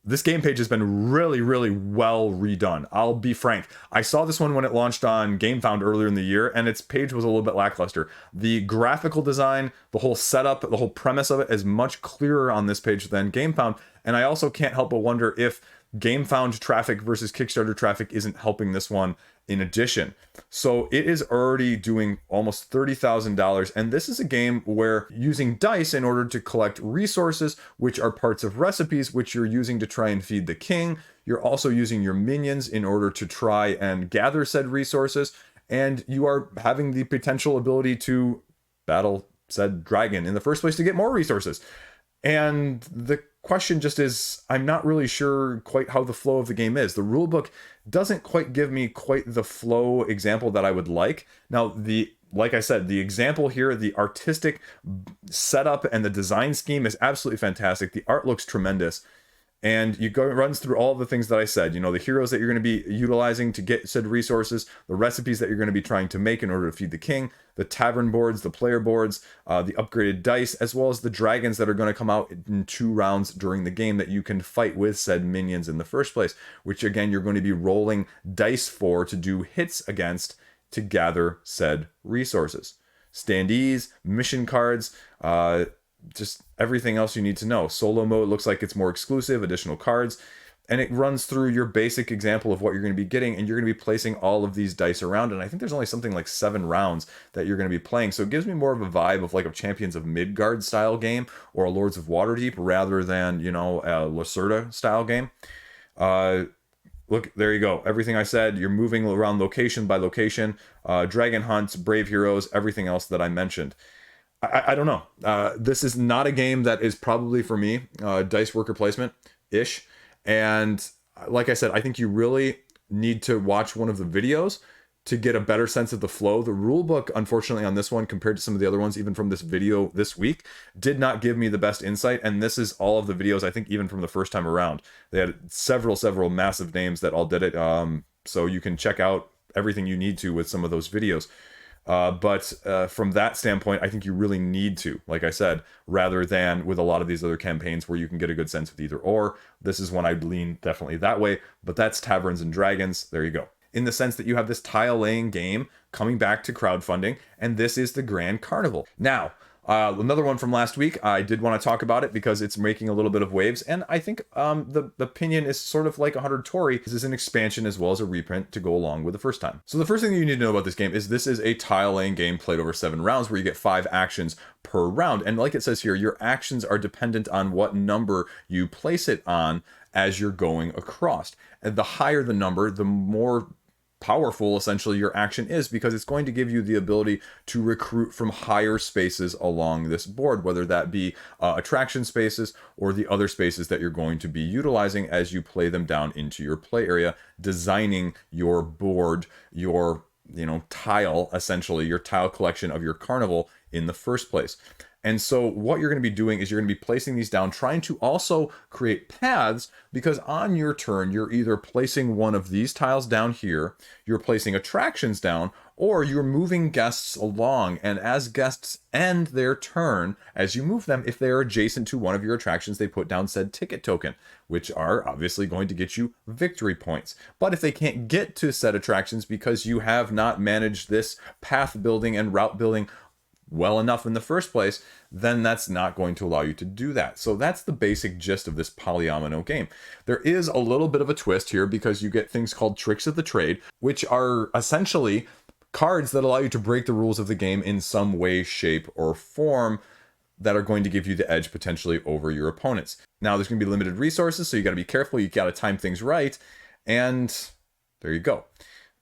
this game page has been really, really well redone. I'll be frank. I saw this one when it launched on Gamefound earlier in the year, and its page was a little bit lackluster. The graphical design, the whole setup, the whole premise of it is much clearer on this page than Gamefound. And I also can't help but wonder if Gamefound traffic versus Kickstarter traffic isn't helping this one in addition. So it is already doing almost $30,000, and this is a game where using dice in order to collect resources, which are parts of recipes, which you're using to try and feed the king. You're also using your minions in order to try and gather said resources, and you are having the potential ability to battle said dragon in the first place to get more resources. And the question just is, I'm not really sure quite how the flow of the game is. The rulebook doesn't quite give me quite the flow example that I would like. Now, like I said, the example here, the artistic setup and the design scheme is absolutely fantastic. The art looks tremendous. And it runs through all the things that I said, the heroes that you're going to be utilizing to get said resources, the recipes that you're going to be trying to make in order to feed the king, the tavern boards, the player boards, the upgraded dice, as well as the dragons that are going to come out in 2 rounds during the game that you can fight with said minions in the first place, which again, you're going to be rolling dice for to do hits against to gather said resources. Standees, mission cards, just everything else you need to know. Solo mode looks like it's more exclusive, additional cards, and it runs through your basic example of what you're going to be getting, and you're going to be placing all of these dice around, and I think there's only something like 7 rounds that you're going to be playing, so it gives me more of a vibe of like a Champions of Midgard style game, or a Lords of Waterdeep, rather than, a Lacerda style game. Look, there you go. Everything I said, you're moving around location by location, dragon hunts, brave heroes, everything else that I mentioned. I don't know. This is not a game that is probably for me, dice worker placement-ish. And like I said, I think you really need to watch one of the videos to get a better sense of the flow. The rulebook, unfortunately, on this one, compared to some of the other ones, even from this video this week, did not give me the best insight. And this is all of the videos, I think, even from the first time around. They had several massive names that all did it. So you can check out everything you need to with some of those videos. But from that standpoint, I think you really need to, like I said, rather than with a lot of these other campaigns where you can get a good sense with either or. This is one I'd lean definitely that way, but that's Taverns and Dragons. There you go. In the sense that you have this tile laying game coming back to crowdfunding, and this is the Grand Carnival. Now, another one from last week, I did want to talk about it because it's making a little bit of waves, and I think the opinion is sort of like 100 Torii. This is an expansion as well as a reprint to go along with the first time. So the first thing you need to know about this game is this is a tile laying game played over 7 rounds where you get 5 actions per round. And like it says here, your actions are dependent on what number you place it on as you're going across. And the higher the number, the more powerful essentially your action is, because it's going to give you the ability to recruit from higher spaces along this board, whether that be attraction spaces or the other spaces that you're going to be utilizing as you play them down into your play area, designing your board, your tile, essentially your tile collection of your carnival in the first place. And so what you're going to be doing is you're going to be placing these down, trying to also create paths, because on your turn, you're either placing one of these tiles down here, you're placing attractions down, or you're moving guests along. And as guests end their turn, as you move them, if they're adjacent to one of your attractions, they put down said ticket token, which are obviously going to get you victory points. But if they can't get to said attractions because you have not managed this path building and route building well enough in the first place, then that's not going to allow you to do that. So that's the basic gist of this polyomino game. There is a little bit of a twist here because you get things called tricks of the trade, which are essentially cards that allow you to break the rules of the game in some way, shape, or form that are going to give you the edge potentially over your opponents. Now, there's going to be limited resources, so you got to be careful. You got to time things right. And there you go.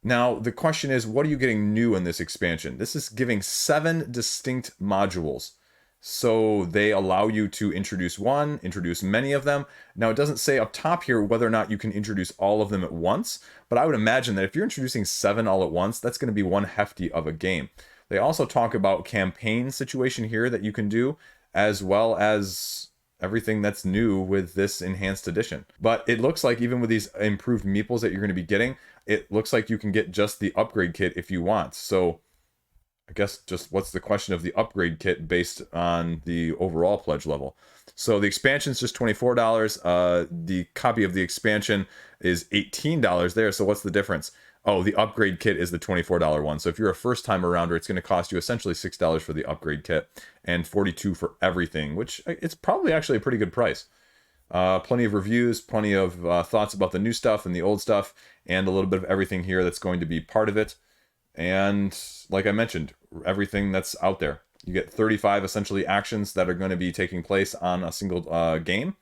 Now, the question is, what are you getting new in this expansion? This is giving 7 distinct modules. So they allow you to introduce one, introduce many of them. Now, it doesn't say up top here whether or not you can introduce all of them at once, but I would imagine that if you're introducing 7 all at once, that's going to be one hefty of a game. They also talk about campaign situation here that you can do, as well as everything that's new with this enhanced edition. But it looks like even with these improved meeples that you're going to be getting, it looks like you can get just the upgrade kit if you want. So I guess just what's the question of the upgrade kit based on the overall pledge level? So the expansion is just $24. The copy of the expansion is $18 there. So what's the difference? Oh, the upgrade kit is the $24 one. So if you're a first time arounder, it's going to cost you essentially $6 for the upgrade kit and $42 for everything, which it's probably actually a pretty good price. Plenty of reviews, plenty of thoughts about the new stuff and the old stuff, and a little bit of everything here that's going to be part of it. And like I mentioned, everything that's out there. You get 35 essentially actions that are going to be taking place on a single game.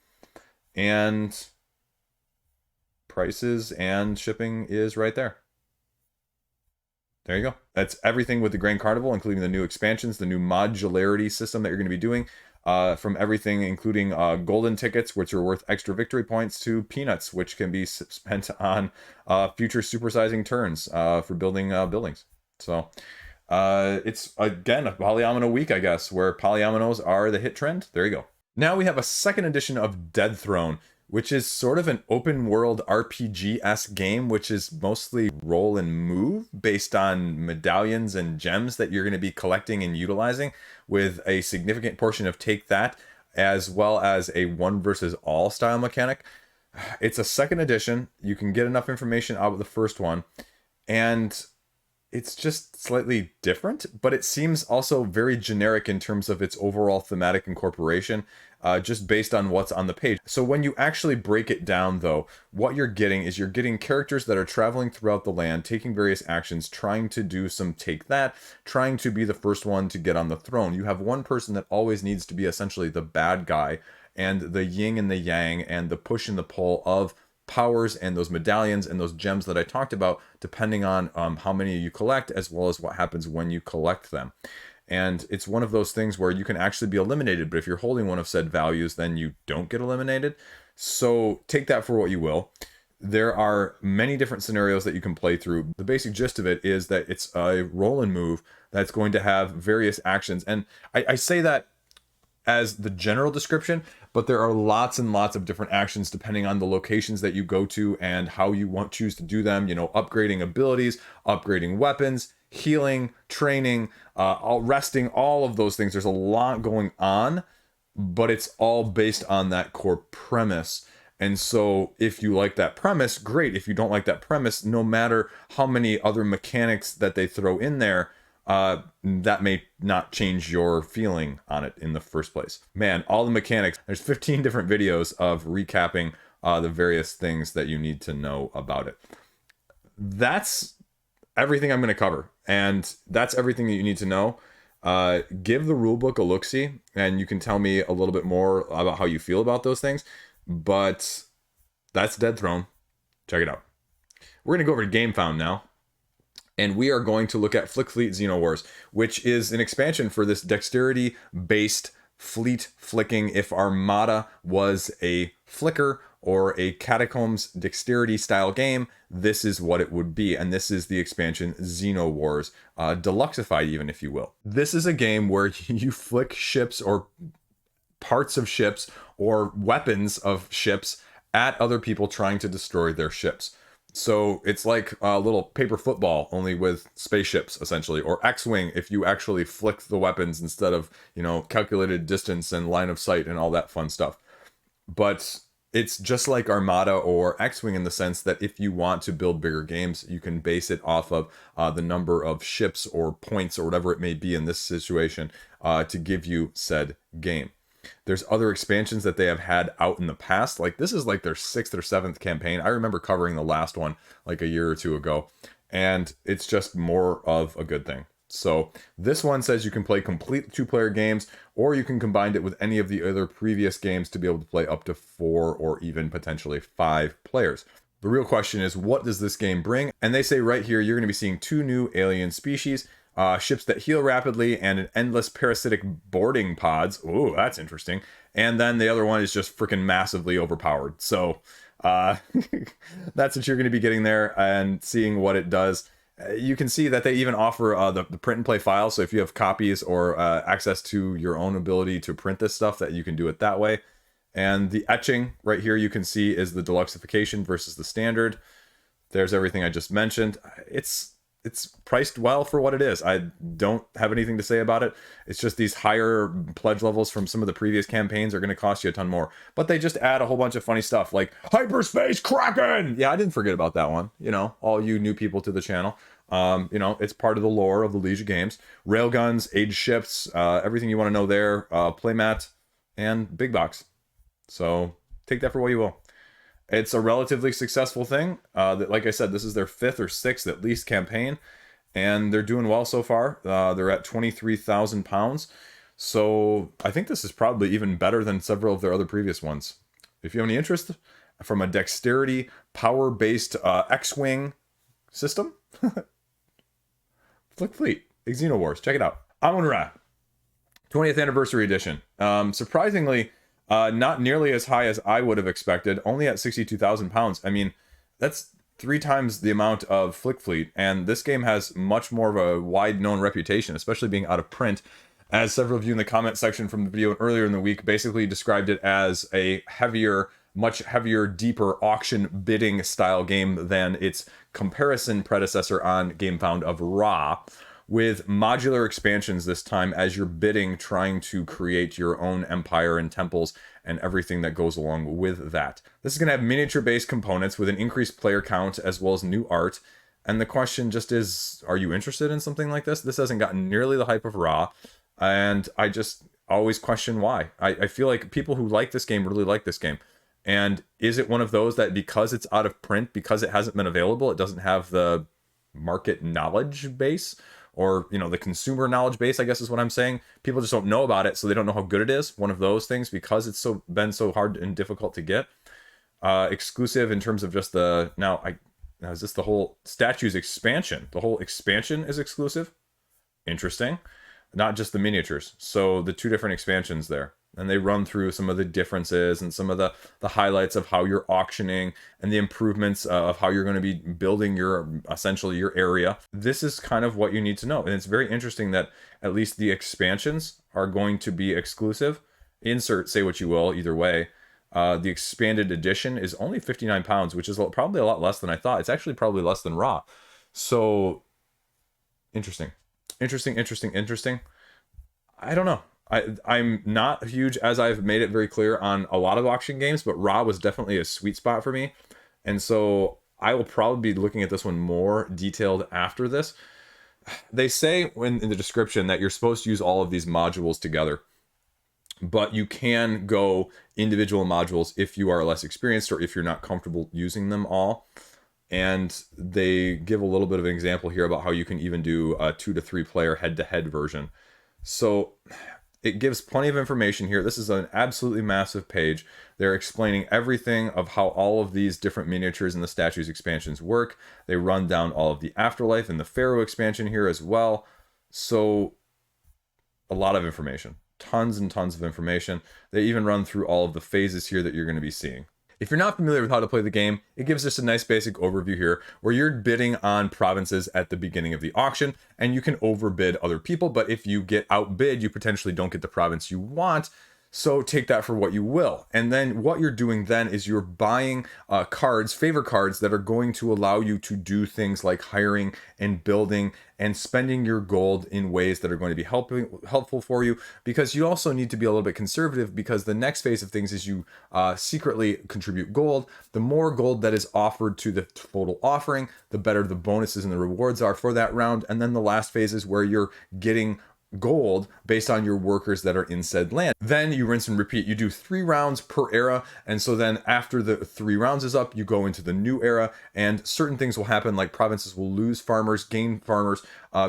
And prices and shipping is right there. There you go. That's everything with the Grand Carnival, including the new expansions, the new modularity system that you're going to be doing. From everything, including golden tickets, which are worth extra victory points, to peanuts, which can be spent on future supersizing turns for building buildings. So it's, again, a polyomino week, I guess, where polyominoes are the hit trend. There you go. Now we have a second edition of Dead Throne, which is sort of an open world RPG-esque game, which is mostly roll and move based on medallions and gems that you're going to be collecting and utilizing, with a significant portion of take that, as well as a one versus all style mechanic. It's a second edition. You can get enough information out of the first one, and it's just slightly different, but it seems also very generic in terms of its overall thematic incorporation, just based on what's on the page. So when you actually break it down, though, what you're getting is you're getting characters that are traveling throughout the land, taking various actions, trying to do some take that, trying to be the first one to get on the throne. You have one person that always needs to be essentially the bad guy, and the yin and the yang, and the push and the pull of powers and those medallions and those gems that I talked about, depending on how many you collect, as well as what happens when you collect them. And it's one of those things where you can actually be eliminated, but if you're holding one of said values, then you don't get eliminated. So take that for what you will. There are many different scenarios that you can play through. The basic gist of it is that it's a roll and move that's going to have various actions. And I say that as the general description, but there are lots and lots of different actions depending on the locations that you go to and how you choose to do them. You know, upgrading abilities, upgrading weapons, healing, training, resting, all of those things. There's a lot going on, but it's all based on that core premise. And so if you like that premise, great. If you don't like that premise, no matter how many other mechanics that they throw in there, that may not change your feeling on it in the first place. Man, all the mechanics, there's 15 different videos of recapping the various things that you need to know about it. That's everything I'm going to cover, and that's everything that you need to know. Give the rulebook a look-see, and you can tell me a little bit more about how you feel about those things, but that's Dead Throne. Check it out. We're going to go over to Gamefound now. And we are going to look at Flick Fleet Xeno Wars, which is an expansion for this dexterity-based fleet flicking. If Armada was a flicker or a Catacombs Dexterity style game, this is what it would be. And this is the expansion Xeno Wars, deluxeified even, if you will. This is a game where you flick ships or parts of ships or weapons of ships at other people trying to destroy their ships. So it's like a little paper football, only with spaceships, essentially, or X-Wing if you actually flick the weapons instead of, calculated distance and line of sight and all that fun stuff. But it's just like Armada or X-Wing in the sense that if you want to build bigger games, you can base it off of the number of ships or points or whatever it may be in this situation to give you said game. There's other expansions that they have had out in the past. Like this is like their 6th or 7th campaign. I remember covering the last one like a year or two ago, and it's just more of a good thing. So this one says you can play complete 2-player games, or you can combine it with any of the other previous games to be able to play up to 4 or even potentially 5 players. The real question is, what does this game bring? And they say right here, you're going to be seeing 2 new alien species, ships that heal rapidly, and an endless parasitic boarding pods. Ooh, that's interesting. And then the other one is just freaking massively overpowered. So that's what you're going to be getting there and seeing what it does. You can see that they even offer the print and play files. So if you have copies or access to your own ability to print this stuff, that you can do it that way. And the etching right here you can see is the deluxeification versus the standard. There's everything I just mentioned. It's priced well for what it is. I don't have anything to say about it. It's just these higher pledge levels from some of the previous campaigns are going to cost you a ton more. But they just add a whole bunch of funny stuff like Hyperspace Kraken! Yeah, I didn't forget about that one. All you new people to the channel. It's part of the lore of the Liege games. Railguns, age ships, everything you want to know there. Playmat, and big box. So take that for what you will. It's a relatively successful thing. Like I said, this is their 5th or 6th at least campaign, and they're doing well so far. They're at £23,000. So I think this is probably even better than several of their other previous ones. If you have any interest from a dexterity, power-based X-Wing system, Flick Fleet, Xeno Wars, check it out. Amun-Re, 20th Anniversary Edition. Surprisingly, not nearly as high as I would have expected, only at £62,000. I mean, that's 3 times the amount of Flick Fleet, and this game has much more of a wide-known reputation, especially being out of print, as several of you in the comment section from the video earlier in the week basically described it as a much heavier, deeper auction bidding style game than its comparison predecessor on Gamefound of Ra, with modular expansions this time as you're bidding, trying to create your own empire and temples and everything that goes along with that. This is going to have miniature-based components with an increased player count as well as new art. And the question just is, are you interested in something like this? This hasn't gotten nearly the hype of Ra, and I just always question why. I feel like people who like this game really like this game. And is it one of those that because it's out of print, because it hasn't been available, it doesn't have the market knowledge base? Or, the consumer knowledge base, I guess is what I'm saying. People just don't know about it, so they don't know how good it is. One of those things, because it's been so hard and difficult to get. Exclusive in terms of just now is this the whole statues expansion? The whole expansion is exclusive? Interesting. Not just the miniatures. So the 2 different expansions there. And they run through some of the differences and some of the highlights of how you're auctioning and the improvements of how you're going to be building essentially your area. This is kind of what you need to know. And it's very interesting that at least the expansions are going to be exclusive. Insert, say what you will, either way. The expanded edition is only £59, which is probably a lot less than I thought. It's actually probably less than Ra. So, interesting. I don't know. I'm not huge, as I've made it very clear, on a lot of auction games, but Ra was definitely a sweet spot for me. And so I will probably be looking at this one more detailed after this. They say in the description that you're supposed to use all of these modules together, but you can go individual modules if you are less experienced or if you're not comfortable using them all. And they give a little bit of an example here about how you can even do a 2 to 3 player head-to-head version. So it gives plenty of information here. This is an absolutely massive page. They're explaining everything of how all of these different miniatures and the statues expansions work. They run down all of the Afterlife and the Pharaoh expansion here as well. So a lot of information. Tons and tons of information. They even run through all of the phases here that you're going to be seeing. If you're not familiar with how to play the game, it gives us a nice basic overview here where you're bidding on provinces at the beginning of the auction, and you can overbid other people, but if you get outbid, you potentially don't get the province you want. So take that for what you will. And then what you're doing then is you're buying cards, favor cards, that are going to allow you to do things like hiring and building and spending your gold in ways that are going to be helpful for you, because you also need to be a little bit conservative, because the next phase of things is you secretly contribute gold. The more gold that is offered to the total offering, the better the bonuses and the rewards are for that round. And then the last phase is where you're getting gold based on your workers that are in said land. Then you rinse and repeat. You do 3 rounds per era, and so then after the 3 rounds is up, you go into the new era, and certain things will happen, like provinces will lose farmers, gain farmers,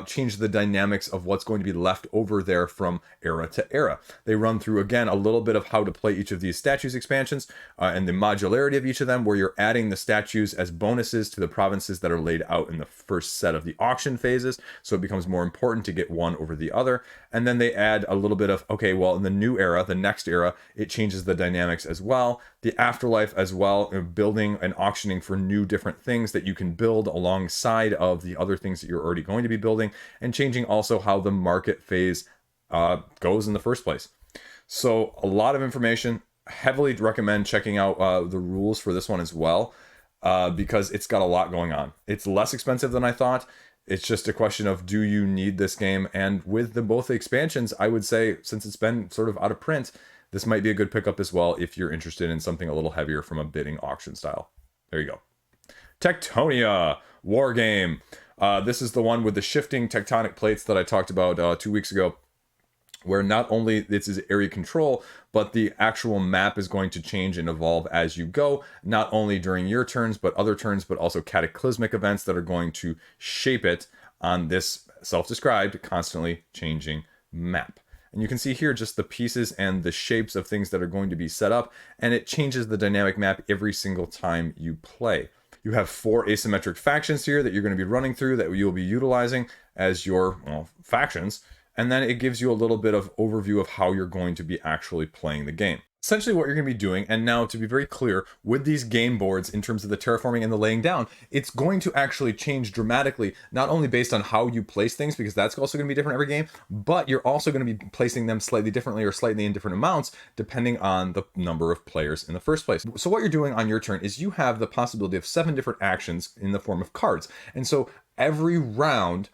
change the dynamics of what's going to be left over there from era to era. They run through again a little bit of how to play each of these statues expansions and the modularity of each of them, where you're adding the statues as bonuses to the provinces that are laid out in the first set of the auction phases, so it becomes more important to get one over the other. And then they add a little bit of, okay, well, in the new era, the next era, it changes the dynamics as well, the afterlife as well, building and auctioning for new different things that you can build alongside of the other things that you're already going to be building, and changing also how the market phase goes in the first place. So a lot of information. Heavily recommend checking out the rules for this one as well, because it's got a lot going on. It's less expensive than I thought. It's just a question of, do you need this game? And with both the expansions, I would say, since it's been sort of out of print, this might be a good pickup as well if you're interested in something a little heavier from a bidding auction style. There you go. Tectonia War Game. This is the one with the shifting tectonic plates that I talked about 2 weeks ago, where not only this is area control, but the actual map is going to change and evolve as you go, not only during your turns, but other turns, but also cataclysmic events that are going to shape it on this self-described, constantly changing map. And you can see here just the pieces and the shapes of things that are going to be set up, and it changes the dynamic map every single time you play. You have 4 asymmetric factions here that you're going to be running through that you'll be utilizing as your factions. And then it gives you a little bit of overview of how you're going to be actually playing the game. Essentially what you're going to be doing, and now to be very clear, with these game boards in terms of the terraforming and the laying down, it's going to actually change dramatically, not only based on how you place things, because that's also going to be different every game, but you're also going to be placing them slightly differently or slightly in different amounts, depending on the number of players in the first place. So what you're doing on your turn is you have the possibility of 7 different actions in the form of cards. And so every round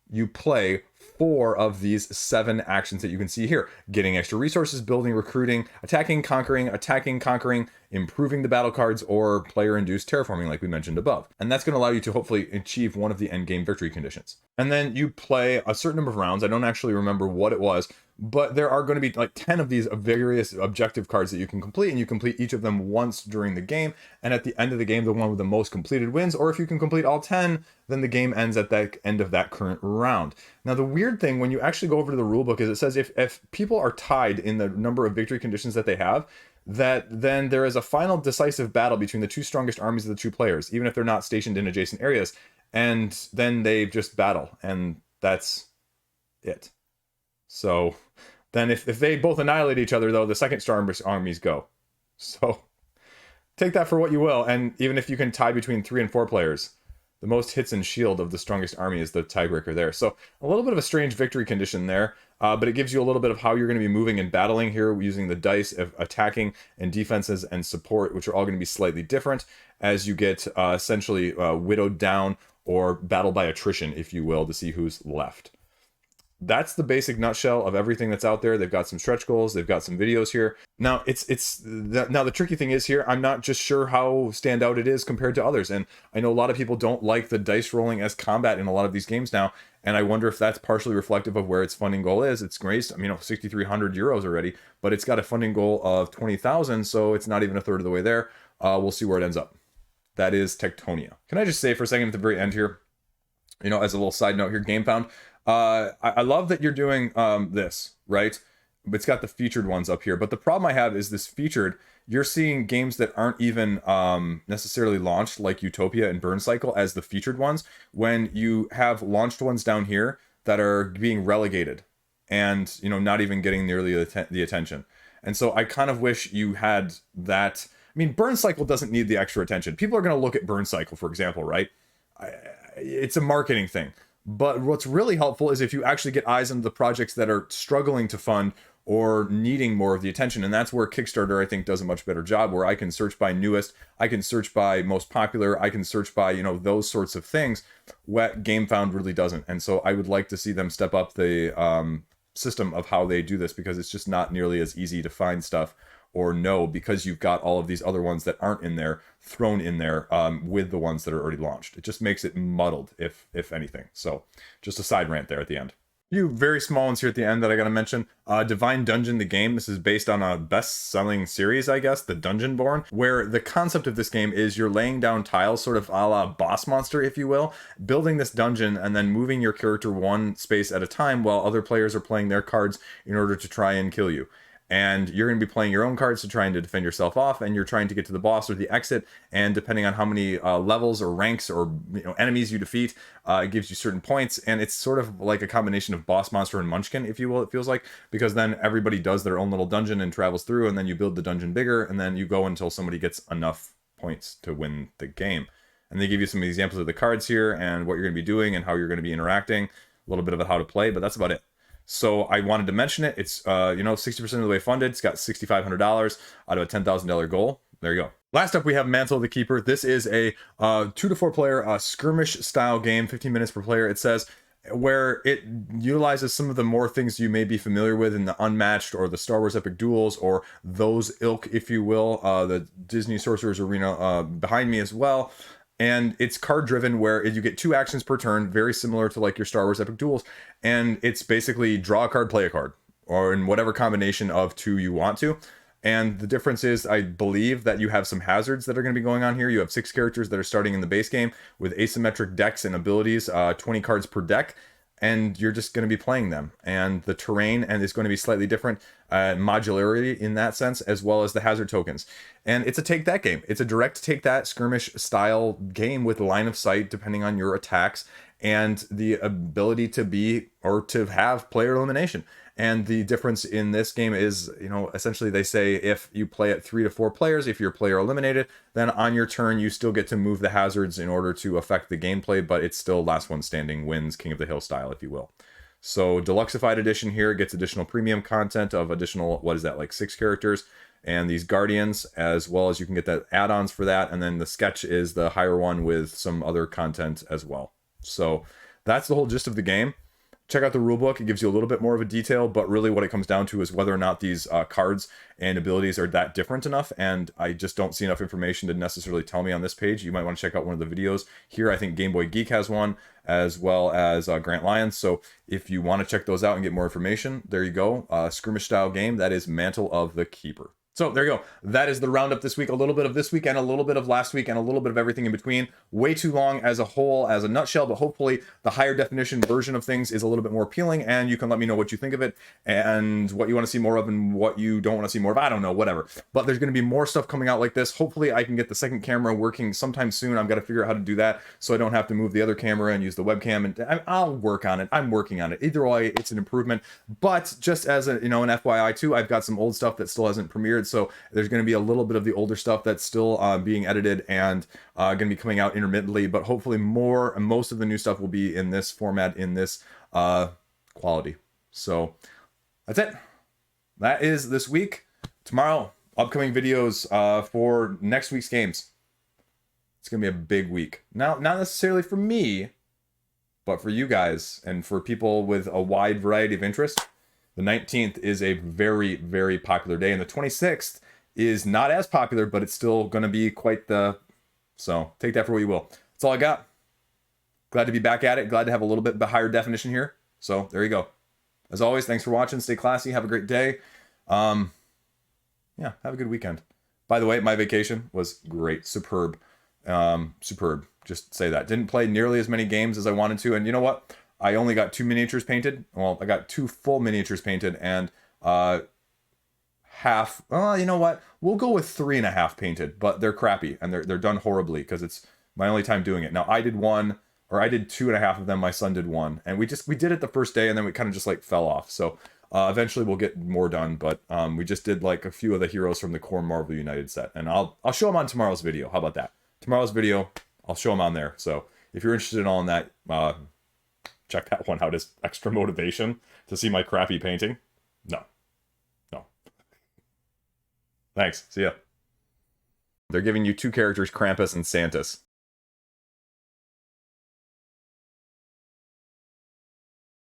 you play 4 of these 7 actions that you can see here: getting extra resources, building, recruiting, attacking, conquering, improving the battle cards, or player-induced terraforming like we mentioned above. And that's going to allow you to hopefully achieve one of the endgame victory conditions. And then you play a certain number of rounds. I don't actually remember what it was, but there are going to be like 10 of these various objective cards that you can complete, and you complete each of them once during the game. And at the end of the game, the one with the most completed wins, or if you can complete all 10, then the game ends at the end of that current round. Now, the weird thing when you actually go over to the rulebook is it says if people are tied in the number of victory conditions that they have, that then there is a final decisive battle between the 2 strongest armies of the 2 players, even if they're not stationed in adjacent areas. And then they just battle, and that's it. So then if they both annihilate each other, though, the second strongest armies go. So take that for what you will. And even if you can tie between 3 and 4 players, the most hits and shield of the strongest army is the tiebreaker there. So a little bit of a strange victory condition there, but it gives you a little bit of how you're going to be moving and battling here using the dice of attacking and defenses and support, which are all going to be slightly different as you get essentially widowed down or battle by attrition, if you will, to see who's left. That's the basic nutshell of everything that's out there. They've got some stretch goals. They've got some videos here. Now, now the tricky thing is here, I'm not just sure how standout it is compared to others. And I know a lot of people don't like the dice rolling as combat in a lot of these games now. And I wonder if that's partially reflective of where its funding goal is. It's great, 6,300 euros already, but it's got a funding goal of 20,000. So it's not even a third of the way there. We'll see where it ends up. That is Tectonia. Can I just say for a second at the very end here, as a little side note here, Gamefound, I love that you're doing this, right? It's got the featured ones up here, but the problem I have is this featured, you're seeing games that aren't even necessarily launched, like Utopia and Burn Cycle, as the featured ones, when you have launched ones down here that are being relegated and not even getting nearly the attention. And so I kind of wish you had that mean, burn cycle doesn't need the extra attention. People are going to look at burn cycle, for example, right? It's a marketing thing. But what's really helpful is if you actually get eyes on the projects that are struggling to fund or needing more of the attention. And that's where Kickstarter, I think, does a much better job, where I can search by newest, I can search by most popular, I can search by, you know, those sorts of things. What Gamefound really doesn't. And so I would like to see them step up the system of how they do this, because it's just not nearly as easy to find stuff or know, because you've got all of these other ones that aren't in there thrown in there with the ones that are already launched. It just makes it muddled, if anything. So just a side rant there at the end. Few very small ones here at the end that I gotta mention. Divine Dungeon, the game. This is based on a best-selling series, I guess, the Dungeonborn, where the concept of this game is you're laying down tiles, sort of a la boss monster, if you will, building this dungeon and then moving your character one space at a time while other players are playing their cards in order to try and kill you. And you're going to be playing your own cards to trying to defend yourself off, and you're trying to get to the boss or the exit, and depending on how many levels or ranks or enemies you defeat, it gives you certain points. And it's sort of like a combination of boss monster and munchkin, if you will, it feels like, because then everybody does their own little dungeon and travels through, and then you build the dungeon bigger, and then you go until somebody gets enough points to win the game. And they give you some examples of the cards here and what you're going to be doing and how you're going to be interacting, a little bit of how to play, but that's about it. So I wanted to mention it. It's 60% of the way funded. It's got $6,500 out of a $10,000 goal. There you go. Last up, we have Mantle the Keeper. This is a 2 to 4 player skirmish style game, 15 minutes per player. It says, where it utilizes some of the more things you may be familiar with in the Unmatched or the Star Wars Epic Duels or those ilk, if you will, the Disney Sorcerer's Arena behind me as well. And it's card driven, where you get 2 actions per turn, very similar to like your Star Wars Epic Duels. And it's basically draw a card, play a card, or in whatever combination of 2 you want to. And the difference is, I believe, that you have some hazards that are going to be going on here. You have 6 characters that are starting in the base game with asymmetric decks and abilities, 20 cards per deck. And you're just going to be playing them. And the terrain and is going to be slightly different, modularity in that sense, as well as the hazard tokens. And it's a take that game. It's a direct take that skirmish style game with line of sight, depending on your attacks, and the ability to be or to have player elimination. And the difference in this game is, essentially they say if you play at 3 to 4 players, if your player eliminated, then on your turn you still get to move the hazards in order to affect the gameplay, but it's still last one standing wins, King of the Hill style, if you will. So Deluxeified edition here gets additional premium content of additional, what is that, like 6 characters, and these Guardians, as well as you can get the add-ons for that, and then the Sketch is the higher one with some other content as well. So that's the whole gist of the game. Check out the rulebook. It gives you a little bit more of a detail, but really what it comes down to is whether or not these cards and abilities are that different enough, and I just don't see enough information to necessarily tell me on this page. You might want to check out one of the videos here. I think Game Boy Geek has one, as well as Grant Lyons. So if you want to check those out and get more information, there you go. Skirmish style game. That is Mantle of the Keeper. So there you go. That is the roundup this week. A little bit of this week and a little bit of last week and a little bit of everything in between. Way too long as a whole, as a nutshell, but hopefully the higher definition version of things is a little bit more appealing, and you can let me know what you think of it and what you want to see more of and what you don't want to see more of. I don't know, whatever. But there's going to be more stuff coming out like this. Hopefully I can get the second camera working sometime soon. I've got to figure out how to do that so I don't have to move the other camera and use the webcam, and I'll work on it. I'm working on it. Either way, it's an improvement. But just as a, an FYI too, I've got some old stuff that still hasn't premiered, so there's going to be a little bit of the older stuff that's still being edited and going to be coming out intermittently, but hopefully most of the new stuff will be in this format, in this quality. So that's it. That is this week. Tomorrow, upcoming videos for next week's games. It's going to be a big week. Now, not necessarily for me, but for you guys and for people with a wide variety of interest. The 19th is a very, very popular day, and the 26th is not as popular, but it's still going to be quite the... So take that for what you will. That's all I got. Glad to be back at it. Glad to have a little bit higher definition here. So there you go. As always, thanks for watching. Stay classy. Have a great day. Yeah, have a good weekend. By the way, my vacation was great. Superb. Superb. Just say that. Didn't play nearly as many games as I wanted to. And you know what? I only got 2 miniatures painted. Well, I got 2 full miniatures painted and half. You know what? We'll go with 3.5 painted, but they're crappy and they're done horribly because it's my only time doing it. Now I did 1, or I did 2.5 of them. My son did 1, and we did it the first day, and then we kind of just like fell off. So Eventually we'll get more done, but we just did like a few of the heroes from the core Marvel United set, and I'll show them on tomorrow's video. How about that? Tomorrow's video, I'll show them on there. So if you're interested in all in that, check that one out as extra motivation to see my crappy painting. No. Thanks. See ya. They're giving you 2 characters, Krampus and Santus.